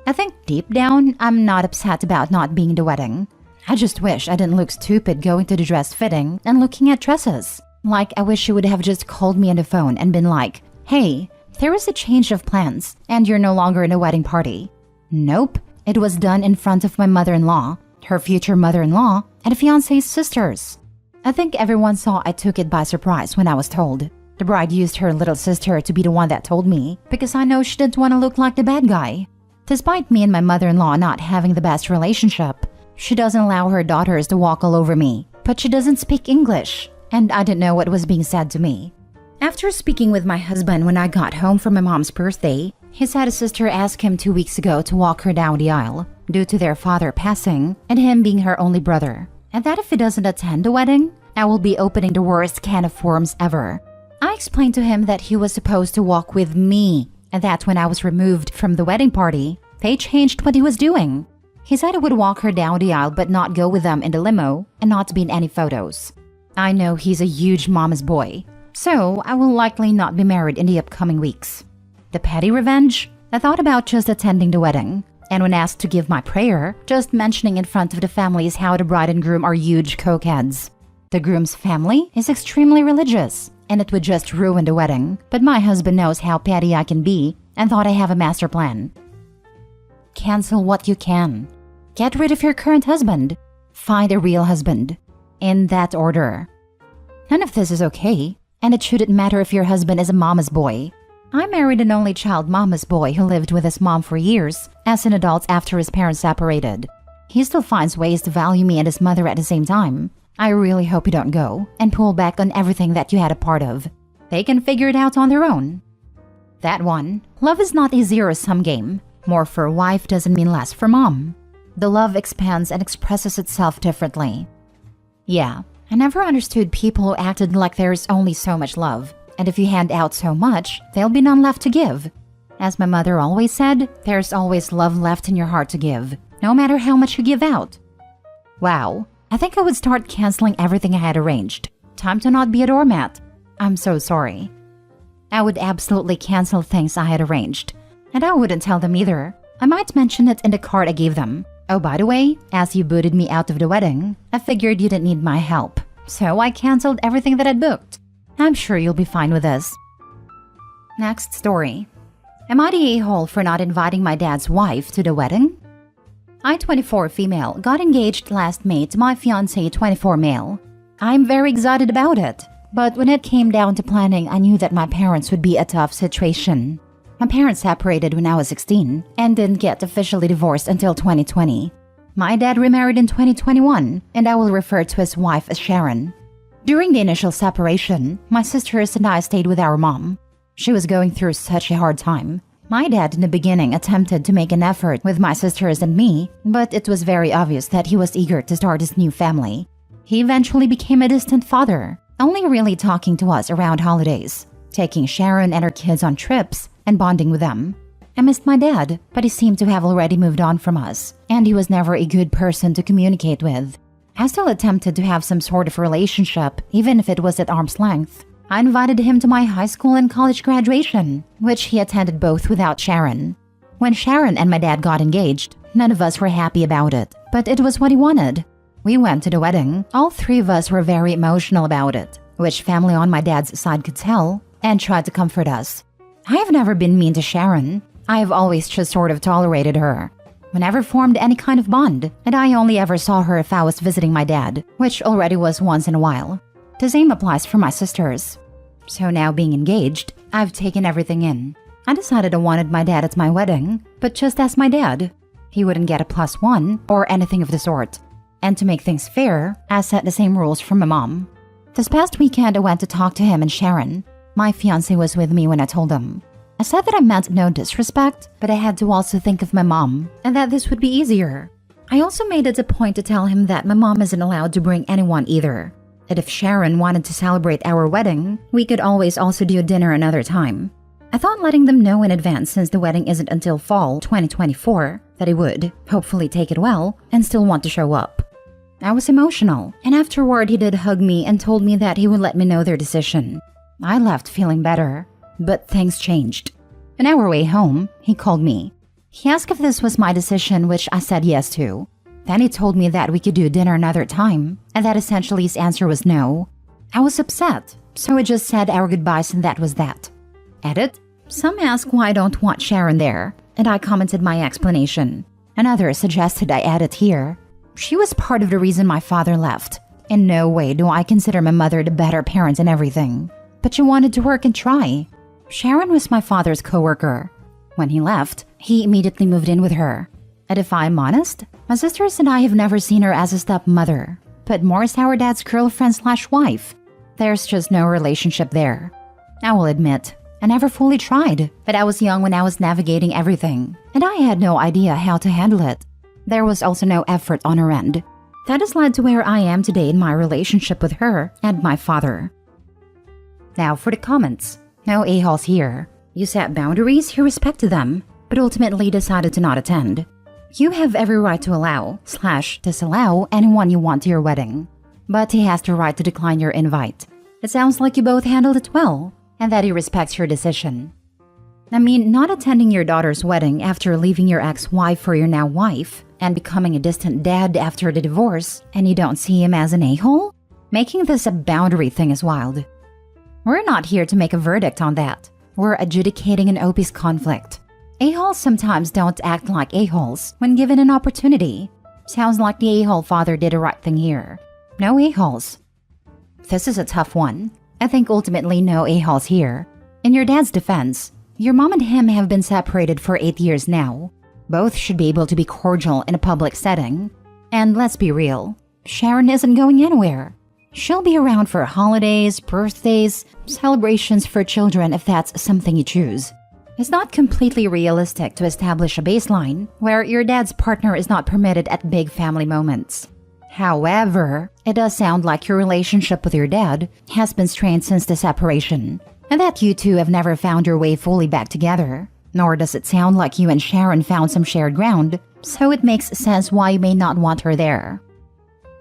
I think deep down, I'm not upset about not being in the wedding. I just wish I didn't look stupid going to the dress fitting and looking at dresses. Like, I wish she would have just called me on the phone and been like, hey, there is a change of plans and you're no longer in a wedding party. Nope, it was done in front of my mother-in-law, her future mother-in-law, and a fiancé's sisters. I think everyone saw I took it by surprise when I was told. The bride used her little sister to be the one that told me because I know she didn't want to look like the bad guy. Despite me and my mother-in-law not having the best relationship, she doesn't allow her daughters to walk all over me, but she doesn't speak English, and I didn't know what was being said to me. After speaking with my husband when I got home from my mom's birthday, he said his sister asked him 2 weeks ago to walk her down the aisle due to their father passing and him being her only brother, and that if he doesn't attend the wedding, I will be opening the worst can of worms ever. I explained to him that he was supposed to walk with me, and that when I was removed from the wedding party, they changed what he was doing. He said he would walk her down the aisle but not go with them in the limo and not be in any photos. I know he's a huge mama's boy, so I will likely not be married in the upcoming weeks. The petty revenge? I thought about just attending the wedding, and when asked to give my prayer, just mentioning in front of the families how the bride and groom are huge cokeheads. The groom's family is extremely religious, and it would just ruin the wedding, but my husband knows how petty I can be and thought I have a master plan. Cancel what you can. Get rid of your current husband. Find a real husband. In that order. None of this is okay, and it shouldn't matter if your husband is a mama's boy. I married an only child mama's boy who lived with his mom for years as an adult after his parents separated. He still finds ways to value me and his mother at the same time. I really hope you don't go and pull back on everything that you had a part of. They can figure it out on their own. That one. Love is not a zero-sum game. More for a wife doesn't mean less for mom. The love expands and expresses itself differently. Yeah, I never understood people who acted like there's only so much love, and if you hand out so much, there'll be none left to give. As my mother always said, there's always love left in your heart to give, no matter how much you give out. Wow, I think I would start canceling everything I had arranged. Time to not be a doormat. I'm so sorry. I would absolutely cancel things I had arranged. And I wouldn't tell them either. I might mention it in the card I gave them. Oh, by the way, as you booted me out of the wedding, I figured you didn't need my help. So I canceled everything that I'd booked. I'm sure you'll be fine with this. Next story. Am I the a-hole for not inviting my dad's wife to the wedding? I, 24 female, got engaged last May to my fiancé, 24 male. I'm very excited about it. But when it came down to planning, I knew that my parents would be a tough situation. My parents separated when I was 16 and didn't get officially divorced until 2020. My dad remarried in 2021, and I will refer to his wife as Sharon. During the initial separation, my sisters and I stayed with our mom. She was going through such a hard time. My dad in the beginning attempted to make an effort with my sisters and me, but it was very obvious that he was eager to start his new family. He eventually became a distant father, only really talking to us around holidays, taking Sharon and her kids on trips, and bonding with them. I missed my dad, but he seemed to have already moved on from us, and he was never a good person to communicate with. I still attempted to have some sort of relationship, even if it was at arm's length. I invited him to my high school and college graduation, which he attended both without Sharon. When Sharon and my dad got engaged, none of us were happy about it, but it was what he wanted. We went to the wedding. All three of us were very emotional about it, which family on my dad's side could tell, and tried to comfort us. I have never been mean to Sharon. I have always just sort of tolerated her. We never formed any kind of bond, and I only ever saw her if I was visiting my dad, which already was once in a while. The same applies for my sisters. So now being engaged, I've taken everything in. I decided I wanted my dad at my wedding, but just as my dad. He wouldn't get a +1 or anything of the sort. And to make things fair, I set the same rules for my mom. This past weekend I went to talk to him and Sharon. My fiancé was with me when I told him. I said that I meant no disrespect, but I had to also think of my mom, and that this would be easier. I also made it a point to tell him that my mom isn't allowed to bring anyone either. That if Sharon wanted to celebrate our wedding, we could always also do dinner another time. I thought letting them know in advance, since the wedding isn't until fall 2024, that he would, hopefully take it well, and still want to show up. I was emotional, and afterward he did hug me and told me that he would let me know their decision. I left feeling better, but things changed. On our way home, he called me. He asked if this was my decision, which I said yes to. Then he told me that we could do dinner another time, and that essentially his answer was no. I was upset, so I just said our goodbyes and that was that. Edit. Some ask why I don't want Sharon there, and I commented my explanation. Another suggested I add it here. She was part of the reason my father left. In no way do I consider my mother the better parent in everything. But she wanted to work and try. Sharon was my father's coworker. When he left, he immediately moved in with her. And if I'm honest, my sisters and I have never seen her as a stepmother, but more as our dad's girlfriend/wife. There's just no relationship there. I will admit, I never fully tried, but I was young when I was navigating everything, and I had no idea how to handle it. There was also no effort on her end. That has led to where I am today in my relationship with her and my father. Now for the comments. No a-holes here. You set boundaries, you respected them, but ultimately decided to not attend. You have every right to allow/disallow anyone you want to your wedding. But he has the right to decline your invite. It sounds like you both handled it well, and that he respects your decision. I mean, not attending your daughter's wedding after leaving your ex-wife for your now wife, and becoming a distant dad after the divorce, and you don't see him as an a-hole? Making this a boundary thing is wild. We're not here to make a verdict on that. We're adjudicating an OP's conflict. A-holes sometimes don't act like a-holes when given an opportunity. Sounds like the a-hole father did the right thing here. No a-holes. This is a tough one. I think ultimately no a-holes here. In your dad's defense, your mom and him have been separated for 8 years now. Both should be able to be cordial in a public setting. And let's be real, Sharon isn't going anywhere. She'll be around for holidays, birthdays, celebrations for children if that's something you choose. It's not completely realistic to establish a baseline where your dad's partner is not permitted at big family moments. However, it does sound like your relationship with your dad has been strained since the separation, and that you two have never found your way fully back together. Nor does it sound like you and Sharon found some shared ground, so it makes sense why you may not want her there.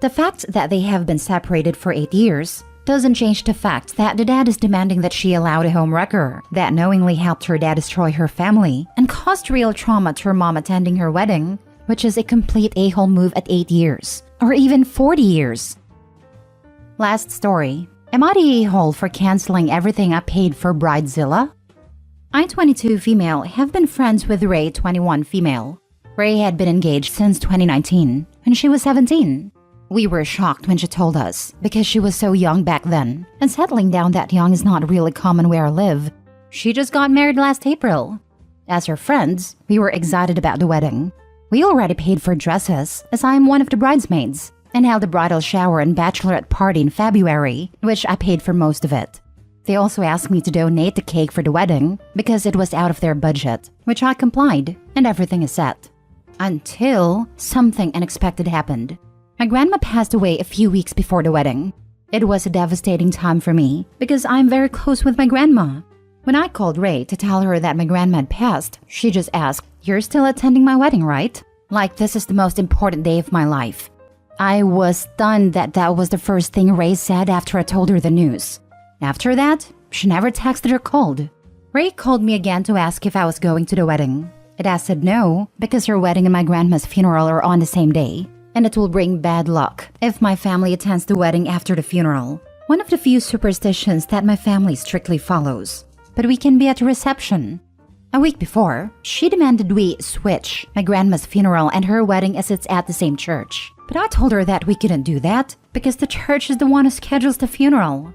The fact that they have been separated for 8 years doesn't change the fact that the dad is demanding that she allow the homewrecker that knowingly helped her dad destroy her family and caused real trauma to her mom attending her wedding, which is a complete a-hole move at 8 years, or even 40 years. Last story. Am I the a-hole for canceling everything I paid for Bridezilla? I, 22 female, have been friends with Ray, 21 female. Ray had been engaged since 2019, when she was 17. We were shocked when she told us, because she was so young back then, and settling down that young is not really common where I live. She just got married last April. As her friends, we were excited about the wedding. We already paid for dresses, as I am one of the bridesmaids, and held a bridal shower and bachelorette party in February, which I paid for most of it. They also asked me to donate the cake for the wedding because it was out of their budget, which I complied, and everything is set. Until something unexpected happened. My grandma passed away a few weeks before the wedding. It was a devastating time for me because I'm very close with my grandma. When I called Ray to tell her that my grandma had passed, she just asked, "You're still attending my wedding, right?" Like this is the most important day of my life. I was stunned that that was the first thing Ray said after I told her the news. After that, she never texted or called. Ray called me again to ask if I was going to the wedding. I said no, because her wedding and my grandma's funeral are on the same day, and it will bring bad luck if my family attends the wedding after the funeral. One of the few superstitions that my family strictly follows. But we can be at the reception. A week before, she demanded we switch my grandma's funeral and her wedding as it's at the same church. But I told her that we couldn't do that because the church is the one who schedules the funeral.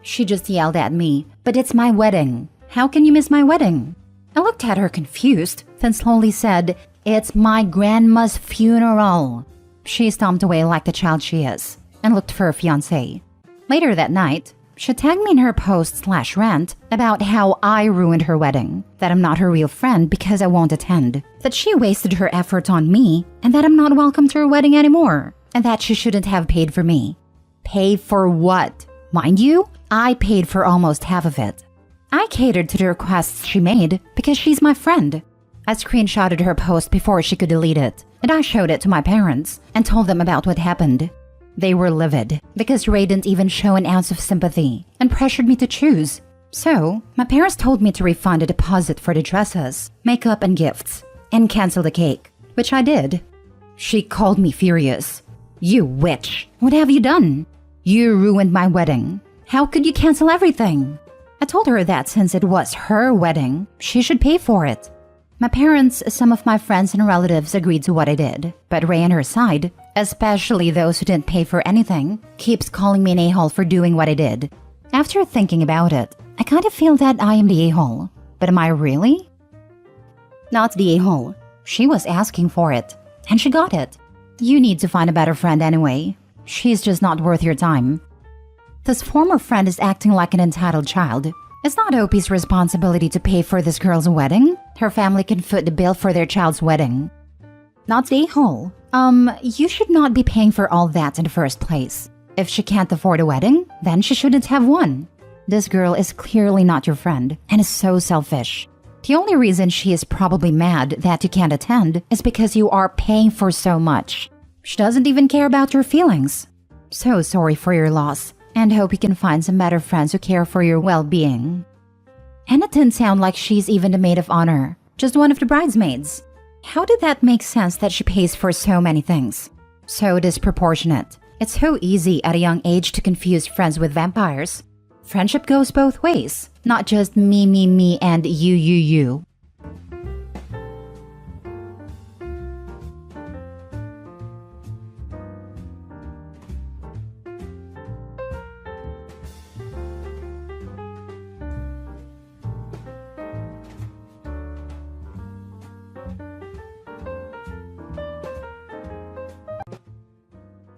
She just yelled at me, "But it's my wedding. How can you miss my wedding?" I looked at her confused, then slowly said, "It's my grandma's funeral." She stomped away like the child she is and looked for her fiancé. Later that night, she tagged me in her post/rant about how I ruined her wedding, that I'm not her real friend because I won't attend, that she wasted her effort on me, and that I'm not welcome to her wedding anymore, and that she shouldn't have paid for me. Pay for what? Mind you, I paid for almost half of it. I catered to the requests she made because she's my friend. I screenshotted her post before she could delete it, and I showed it to my parents and told them about what happened. They were livid because Ray didn't even show an ounce of sympathy and pressured me to choose. So, my parents told me to refund a deposit for the dresses, makeup, and gifts, and cancel the cake, which I did. She called me furious. "You witch! What have you done? You ruined my wedding. How could you cancel everything?" I told her that since it was her wedding, she should pay for it. My parents, some of my friends and relatives agreed to what I did, but Ray on her side, especially those who didn't pay for anything, keeps calling me an a-hole for doing what I did. After thinking about it, I kind of feel that I am the a-hole. But am I really? Not the a-hole. She was asking for it, and she got it. You need to find a better friend anyway. She's just not worth your time. This former friend is acting like an entitled child. It's not OP's responsibility to pay for this girl's wedding. Her family can foot the bill for their child's wedding. Not the a-hole. You should not be paying for all that in the first place. If she can't afford a wedding, then she shouldn't have one. This girl is clearly not your friend and is so selfish. The only reason she is probably mad that you can't attend is because you are paying for so much. She doesn't even care about your feelings. So sorry for your loss, and hope you can find some better friends who care for your well-being. And it didn't sound like she's even the maid of honor, just one of the bridesmaids. How did that make sense that she pays for so many things? So disproportionate. It's so easy at a young age to confuse friends with vampires. Friendship goes both ways, not just me, and you.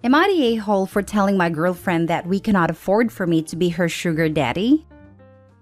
Am I the a-hole for telling my girlfriend that we cannot afford for me to be her sugar daddy?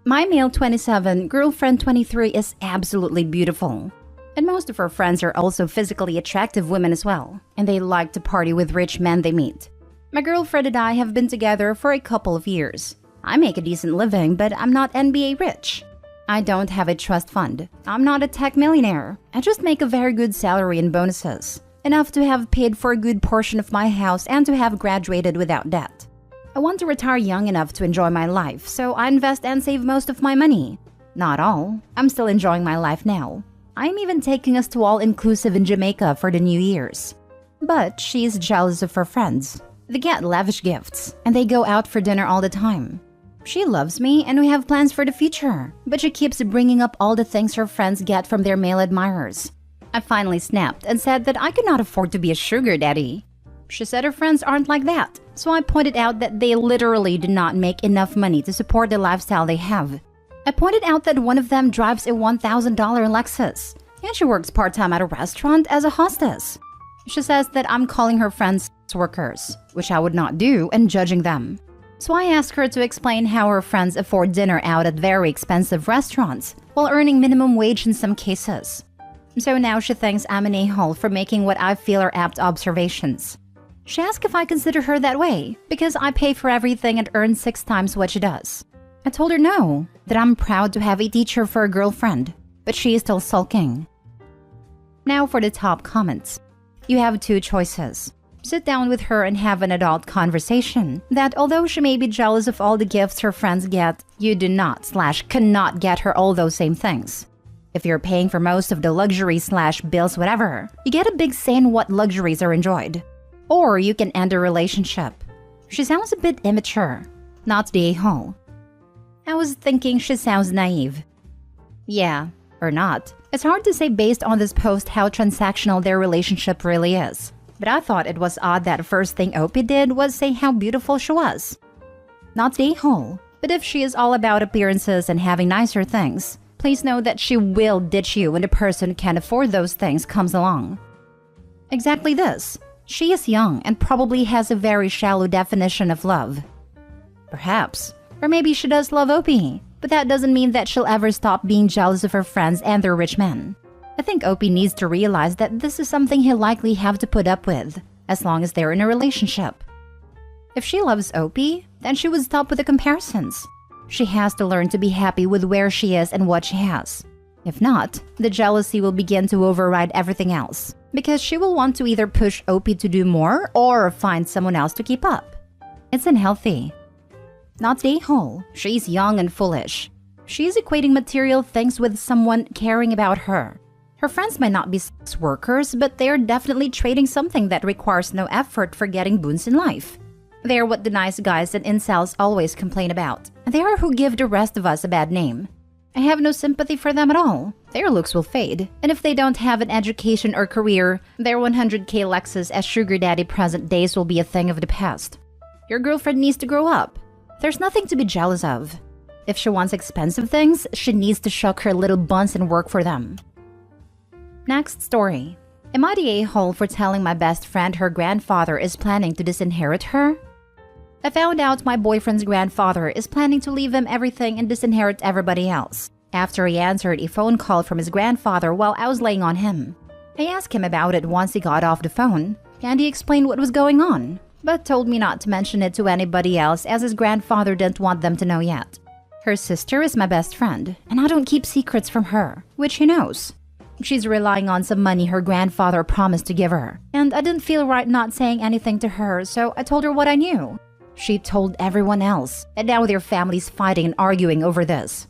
My male 27, girlfriend 23 is absolutely beautiful. And most of her friends are also physically attractive women as well, and they like to party with rich men they meet. My girlfriend and I have been together for a couple of years. I make a decent living, but I'm not NBA rich. I don't have a trust fund. I'm not a tech millionaire. I just make a very good salary and bonuses. Enough to have paid for a good portion of my house and to have graduated without debt. I want to retire young enough to enjoy my life, so I invest and save most of my money. Not all. I'm still enjoying my life now. I'm even taking us to all-inclusive in Jamaica for the New Year's. But she's jealous of her friends. They get lavish gifts, and they go out for dinner all the time. She loves me, and we have plans for the future, but she keeps bringing up all the things her friends get from their male admirers. I finally snapped and said that I could not afford to be a sugar daddy. She said her friends aren't like that, so I pointed out that they literally do not make enough money to support the lifestyle they have. I pointed out that one of them drives a $1,000 Lexus, and she works part-time at a restaurant as a hostess. She says that I'm calling her friends workers, which I would not do, and judging them. So I asked her to explain how her friends afford dinner out at very expensive restaurants, while earning minimum wage in some cases. So now she thinks I'm an a-hole for making what I feel are apt observations. She asked if I consider her that way, because I pay for everything and earn 6 times what she does. I told her no, that I'm proud to have a teacher for a girlfriend, but she is still sulking. Now for the top comments. You have 2 choices. Sit down with her and have an adult conversation that although she may be jealous of all the gifts her friends get, you do not/cannot get her all those same things. If you're paying for most of the luxury/bills whatever, you get a big say in what luxuries are enjoyed. Or you can end a relationship. She sounds a bit immature, not the a-hole. I was thinking she sounds naive. Yeah, or not. It's hard to say based on this post how transactional their relationship really is. But I thought it was odd that the first thing Opie did was say how beautiful she was. Not the a-hole, but if she is all about appearances and having nicer things, please know that she will ditch you when the person who can afford those things comes along. Exactly this. She is young and probably has a very shallow definition of love. Perhaps. Or maybe she does love Opie, but that doesn't mean that she'll ever stop being jealous of her friends and their rich men. I think Opie needs to realize that this is something he'll likely have to put up with, as long as they're in a relationship. If she loves Opie, then she would stop with the comparisons. She has to learn to be happy with where she is and what she has. If not, the jealousy will begin to override everything else, because she will want to either push Opie to do more or find someone else to keep up. It's unhealthy. Not the a-hole. She's young and foolish. She's equating material things with someone caring about her. Her friends might not be sex workers, but they're definitely trading something that requires no effort for getting boons in life. They're what the nice guys and incels always complain about. They are who give the rest of us a bad name. I have no sympathy for them at all. Their looks will fade, and if they don't have an education or career, their 100K Lexus as sugar daddy present days will be a thing of the past. Your girlfriend needs to grow up. There's nothing to be jealous of. If she wants expensive things, she needs to shuck her little buns and work for them. Next story. Am I the a-hole for telling my best friend her grandfather is planning to disinherit her? I found out my boyfriend's grandfather is planning to leave him everything and disinherit everybody else, after he answered a phone call from his grandfather while I was laying on him. I asked him about it once he got off the phone, and he explained what was going on, but told me not to mention it to anybody else as his grandfather didn't want them to know yet. Her sister is my best friend, and I don't keep secrets from her, which she knows. She's relying on some money her grandfather promised to give her, and I didn't feel right not saying anything to her, so I told her what I knew. She told everyone else, and now their family's fighting and arguing over this.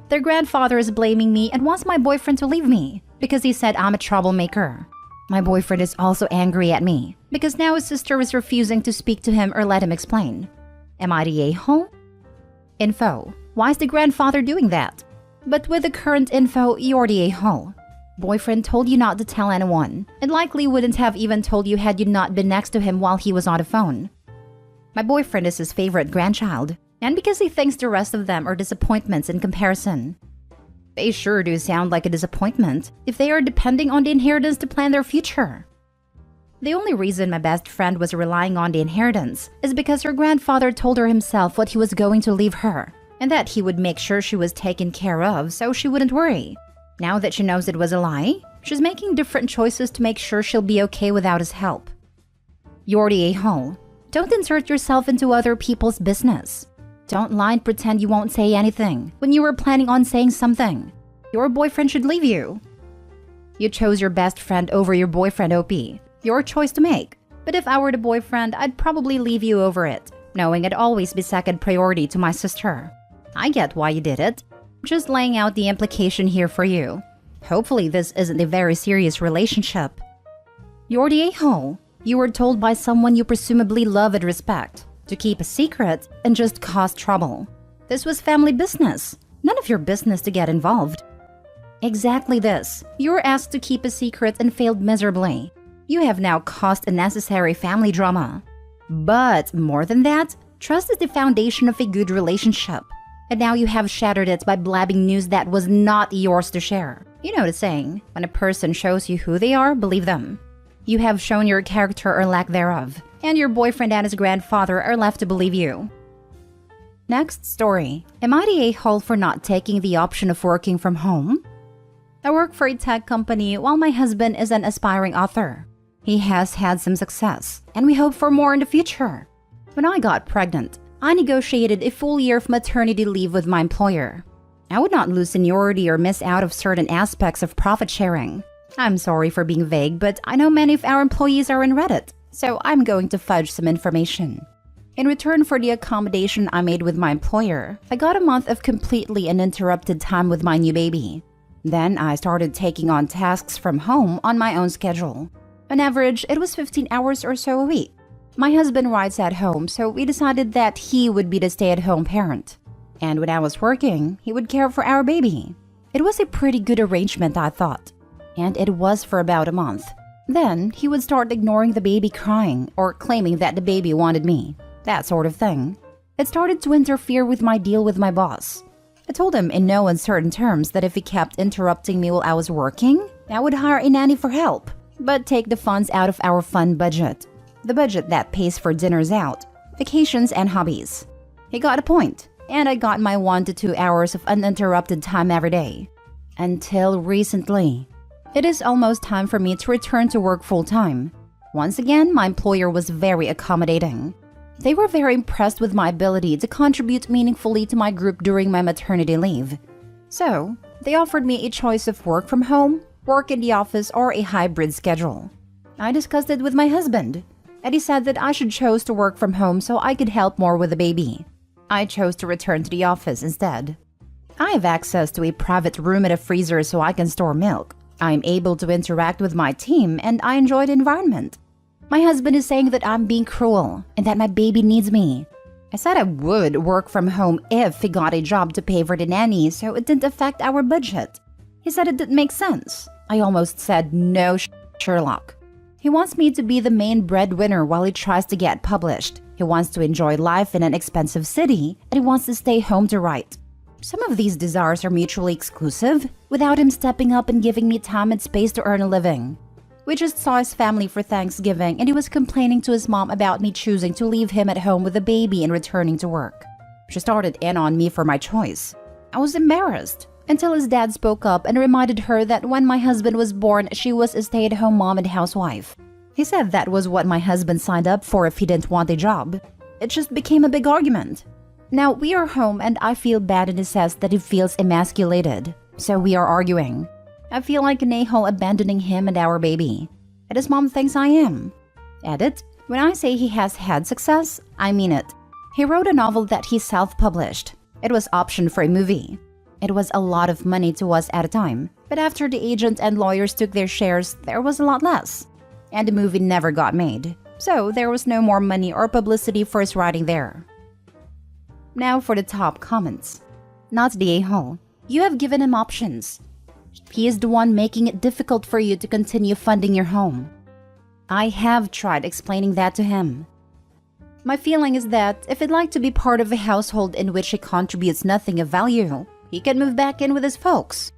Their grandfather is blaming me and wants my boyfriend to leave me because he said I'm a troublemaker. My boyfriend is also angry at me because now his sister is refusing to speak to him or let him explain. Am I the a-hole? Info. Why is the grandfather doing that? But with the current info, you're the a-hole. Boyfriend told you not to tell anyone, and likely wouldn't have even told you had you not been next to him while he was on the phone. My boyfriend is his favorite grandchild, and because he thinks the rest of them are disappointments in comparison. They sure do sound like a disappointment if they are depending on the inheritance to plan their future. The only reason my best friend was relying on the inheritance is because her grandfather told her himself what he was going to leave her, and that he would make sure she was taken care of so she wouldn't worry. Now that she knows it was a lie, she's making different choices to make sure she'll be okay without his help. You're the a-hole. Don't insert yourself into other people's business. Don't lie and pretend you won't say anything when you were planning on saying something. Your boyfriend should leave you. You chose your best friend over your boyfriend, OP. Your choice to make. But if I were the boyfriend, I'd probably leave you over it, knowing I'd always be second priority to my sister. I get why you did it. Just laying out the implication here for you. Hopefully this isn't a very serious relationship. You're the a-hole. You were told by someone you presumably love and respect to keep a secret and just cause trouble. This was family business. None of your business to get involved. Exactly this. You were asked to keep a secret and failed miserably. You have now caused unnecessary family drama. But more than that, trust is the foundation of a good relationship. And now you have shattered it by blabbing news that was not yours to share. You know the saying, when a person shows you who they are, believe them. You have shown your character or lack thereof, and your boyfriend and his grandfather are left to believe you. Next story. Am I the a-hole for not taking the option of working from home? I work for a tech company while my husband is an aspiring author. He has had some success, and we hope for more in the future. When I got pregnant, I negotiated a full year of maternity leave with my employer. I would not lose seniority or miss out of certain aspects of profit sharing. I'm sorry for being vague, but I know many of our employees are in Reddit, so I'm going to fudge some information. In return for the accommodation I made with my employer, I got a month of completely uninterrupted time with my new baby. Then I started taking on tasks from home on my own schedule. On average, it was 15 hours or so a week. My husband writes at home, so we decided that he would be the stay-at-home parent. And when I was working, he would care for our baby. It was a pretty good arrangement, I thought. And it was for about a month. Then he would start ignoring the baby crying or claiming that the baby wanted me. That sort of thing. It started to interfere with my deal with my boss. I told him in no uncertain terms that if he kept interrupting me while I was working, I would hire a nanny for help, but take the funds out of our fund budget. The budget that pays for dinners out, vacations, and hobbies. He got a point, and I got my 1 to 2 hours of uninterrupted time every day. Until recently. It is almost time for me to return to work full-time. Once again, my employer was very accommodating. They were very impressed with my ability to contribute meaningfully to my group during my maternity leave. So, they offered me a choice of work from home, work in the office, or a hybrid schedule. I discussed it with my husband, and he said that I should choose to work from home so I could help more with the baby. I chose to return to the office instead. I have access to a private room and a freezer so I can store milk. I'm able to interact with my team, and I enjoy the environment. My husband is saying that I'm being cruel and that my baby needs me. I said I would work from home if he got a job to pay for the nanny so it didn't affect our budget. He said it didn't make sense. I almost said no, Sherlock. He wants me to be the main breadwinner while he tries to get published. He wants to enjoy life in an expensive city, and he wants to stay home to write. Some of these desires are mutually exclusive, without him stepping up and giving me time and space to earn a living. We just saw his family for Thanksgiving, and he was complaining to his mom about me choosing to leave him at home with the baby and returning to work. She started in on me for my choice. I was embarrassed, until his dad spoke up and reminded her that when my husband was born, she was a stay-at-home mom and housewife. He said that was what my husband signed up for if he didn't want a job. It just became a big argument. Now, we are home and I feel bad and he says that he feels emasculated. So we are arguing. I feel like an a-hole abandoning him and our baby. And his mom thinks I am. Edit. When I say he has had success, I mean it. He wrote a novel that he self-published. It was optioned for a movie. It was a lot of money to us at a time. But after the agent and lawyers took their shares, there was a lot less. And the movie never got made. So there was no more money or publicity for his writing there. Now for the top comments. Not the a-hole. You have given him options. He is the one making it difficult for you to continue funding your home. I have tried explaining that to him. My feeling is that if he'd like to be part of a household in which he contributes nothing of value, he can move back in with his folks.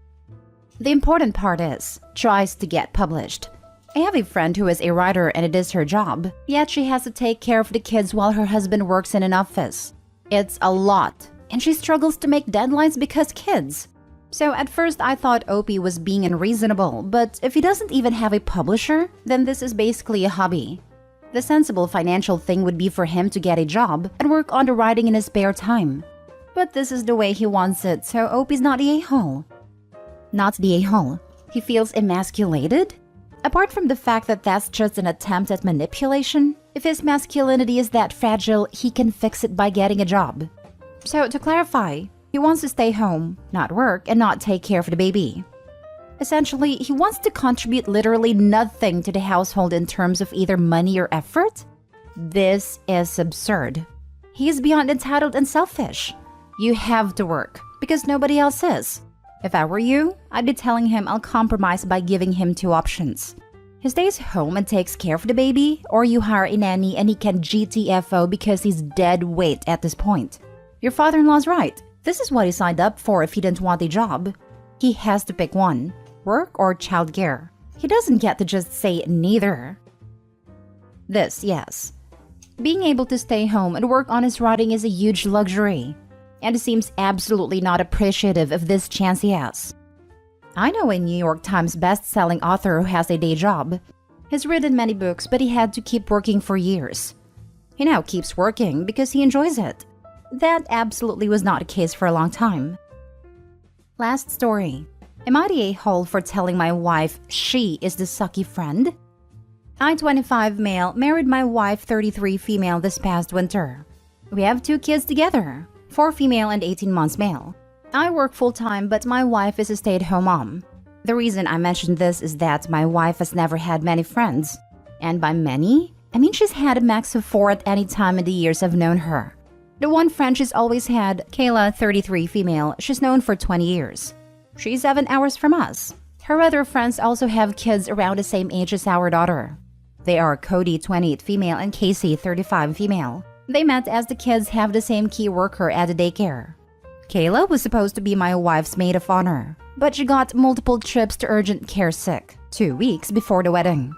The important part is, tries to get published. I have a friend who is a writer and it is her job, yet she has to take care of the kids while her husband works in an office. It's a lot, and she struggles to make deadlines because kids. So at first I thought Opie was being unreasonable, but if he doesn't even have a publisher, then this is basically a hobby. The sensible financial thing would be for him to get a job and work on the writing in his spare time. But this is the way he wants it, so Opie's not the a-hole. Not the a-hole. He feels emasculated? Apart from the fact that that's just an attempt at manipulation, if his masculinity is that fragile, he can fix it by getting a job. So to clarify, he wants to stay home, not work, and not take care of the baby. Essentially, he wants to contribute literally nothing to the household in terms of either money or effort? This is absurd. He is beyond entitled and selfish. You have to work, because nobody else is. If I were you, I'd be telling him I'll compromise by giving him two options. He stays home and takes care of the baby, or you hire a nanny and he can GTFO because he's dead weight at this point. Your father-in-law's right. This is what he signed up for if he didn't want a job. He has to pick one, work or childcare. He doesn't get to just say neither. This, yes. Being able to stay home and work on his writing is a huge luxury, and he seems absolutely not appreciative of this chance he has. I know a New York Times best-selling author who has a day job. He's written many books, but he had to keep working for years. He now keeps working because he enjoys it. That absolutely was not the case for a long time. Last story. Am I the a-hole for telling my wife she is the sucky friend? I, 25 male, married my wife, 33 female this past winter. We have 2 kids together, 4 female and 18 months male. I work full-time, but my wife is a stay-at-home mom. The reason I mention this is that my wife has never had many friends. And by many, I mean she's had a max of 4 at any time in the years I've known her. The one friend she's always had, Kayla, 33 female, she's known for 20 years. She's 7 hours from us. Her other friends also have kids around the same age as our daughter. They are Cody, 28 female, and Casey, 35 female. They met as the kids have the same key worker at the daycare. Kayla was supposed to be my wife's maid of honor, but she got multiple trips to urgent care sick 2 weeks before the wedding.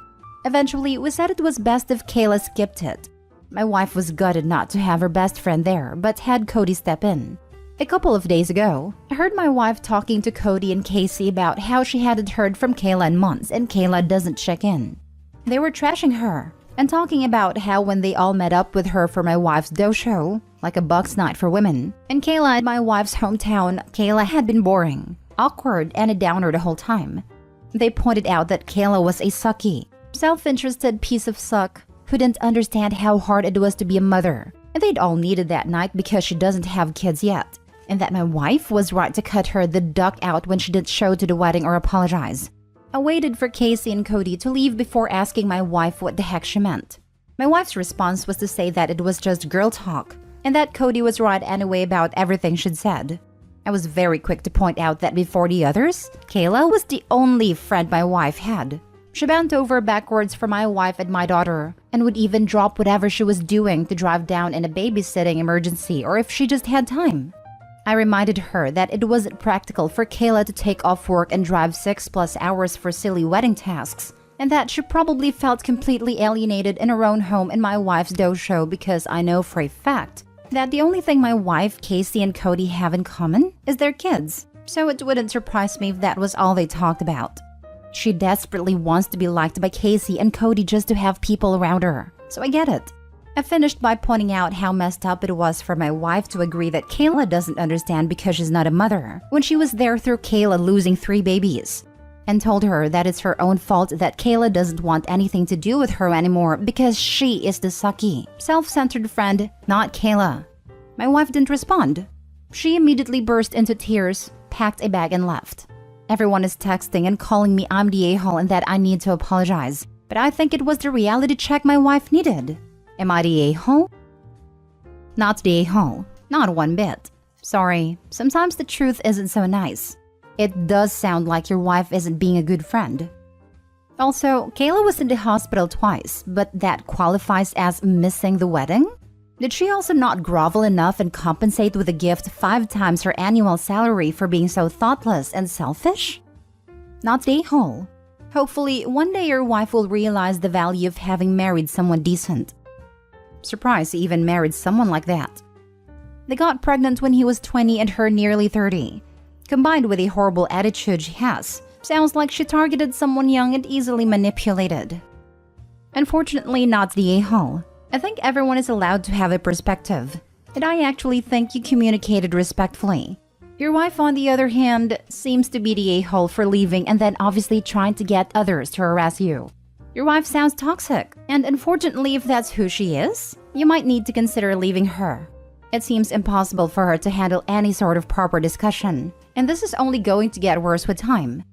Eventually, we said it was best if Kayla skipped it. My wife was gutted not to have her best friend there, but had Cody step in. A couple of days ago, I heard my wife talking to Cody and Casey about how she hadn't heard from Kayla in months and Kayla doesn't check in. They were trashing her and talking about how when they all met up with her for my wife's dojo, like a Bucks night for women, and Kayla at my wife's hometown, Kayla had been boring, awkward, and a downer the whole time. They pointed out that Kayla was a sucky, self-interested piece of suck who didn't understand how hard it was to be a mother, and they'd all needed that night because she doesn't have kids yet, and that my wife was right to cut her the duck out when she didn't show to the wedding or apologize. I waited for Casey and Cody to leave before asking my wife what the heck she meant. My wife's response was to say that it was just girl talk, and that Cody was right anyway about everything she'd said. I was very quick to point out that before the others, Kayla was the only friend my wife had. She bent over backwards for my wife and my daughter, and would even drop whatever she was doing to drive down in a babysitting emergency or if she just had time. I reminded her that it wasn't practical for Kayla to take off work and drive 6+ hours for silly wedding tasks, and that she probably felt completely alienated in her own home in my wife's dojo because I know for a fact that the only thing my wife, Casey, and Cody have in common is their kids, so it wouldn't surprise me if that was all they talked about. She desperately wants to be liked by Casey and Cody just to have people around her, so I get it. I finished by pointing out how messed up it was for my wife to agree that Kayla doesn't understand because she's not a mother, when she was there through Kayla losing 3 babies, and told her that it's her own fault that Kayla doesn't want anything to do with her anymore because she is the sucky, self-centered friend, not Kayla. My wife didn't respond. She immediately burst into tears, packed a bag and left. Everyone is texting and calling me I'm the a-hole and that I need to apologize, but I think it was the reality check my wife needed. Am I the a-hole? Not the a-hole. Not one bit. Sorry, sometimes the truth isn't so nice. It does sound like your wife isn't being a good friend. Also, Kayla was in the hospital twice, but that qualifies as missing the wedding? Did she also not grovel enough and compensate with a gift 5 times her annual salary for being so thoughtless and selfish? Not the a-hole. Hopefully, one day your wife will realize the value of having married someone decent. Surprised he even married someone like that. They got pregnant when he was 20 and her nearly 30. Combined with the horrible attitude she has, sounds like she targeted someone young and easily manipulated. Unfortunately, not the a-hole. I think everyone is allowed to have a perspective, and I actually think you communicated respectfully. Your wife, on the other hand, seems to be the a-hole for leaving and then obviously trying to get others to harass you. Your wife sounds toxic, and unfortunately if that's who she is, you might need to consider leaving her. It seems impossible for her to handle any sort of proper discussion, and this is only going to get worse with time.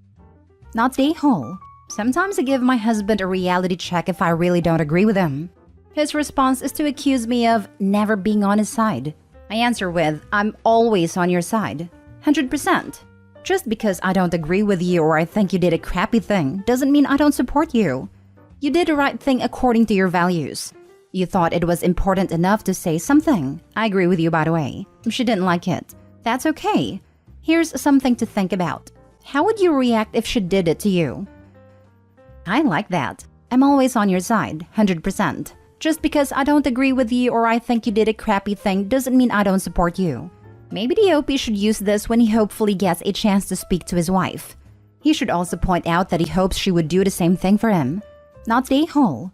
Not the a-hole. Sometimes I give my husband a reality check if I really don't agree with him. His response is to accuse me of never being on his side. I answer with, I'm always on your side. 100%. Just because I don't agree with you or I think you did a crappy thing doesn't mean I don't support you. You did the right thing according to your values. You thought it was important enough to say something. I agree with you, by the way. She didn't like it. That's okay. Here's something to think about. How would you react if she did it to you? I like that. I'm always on your side, 100%. Just because I don't agree with you or I think you did a crappy thing doesn't mean I don't support you. Maybe the OP should use this when he hopefully gets a chance to speak to his wife. He should also point out that he hopes she would do the same thing for him. Not the a-hole.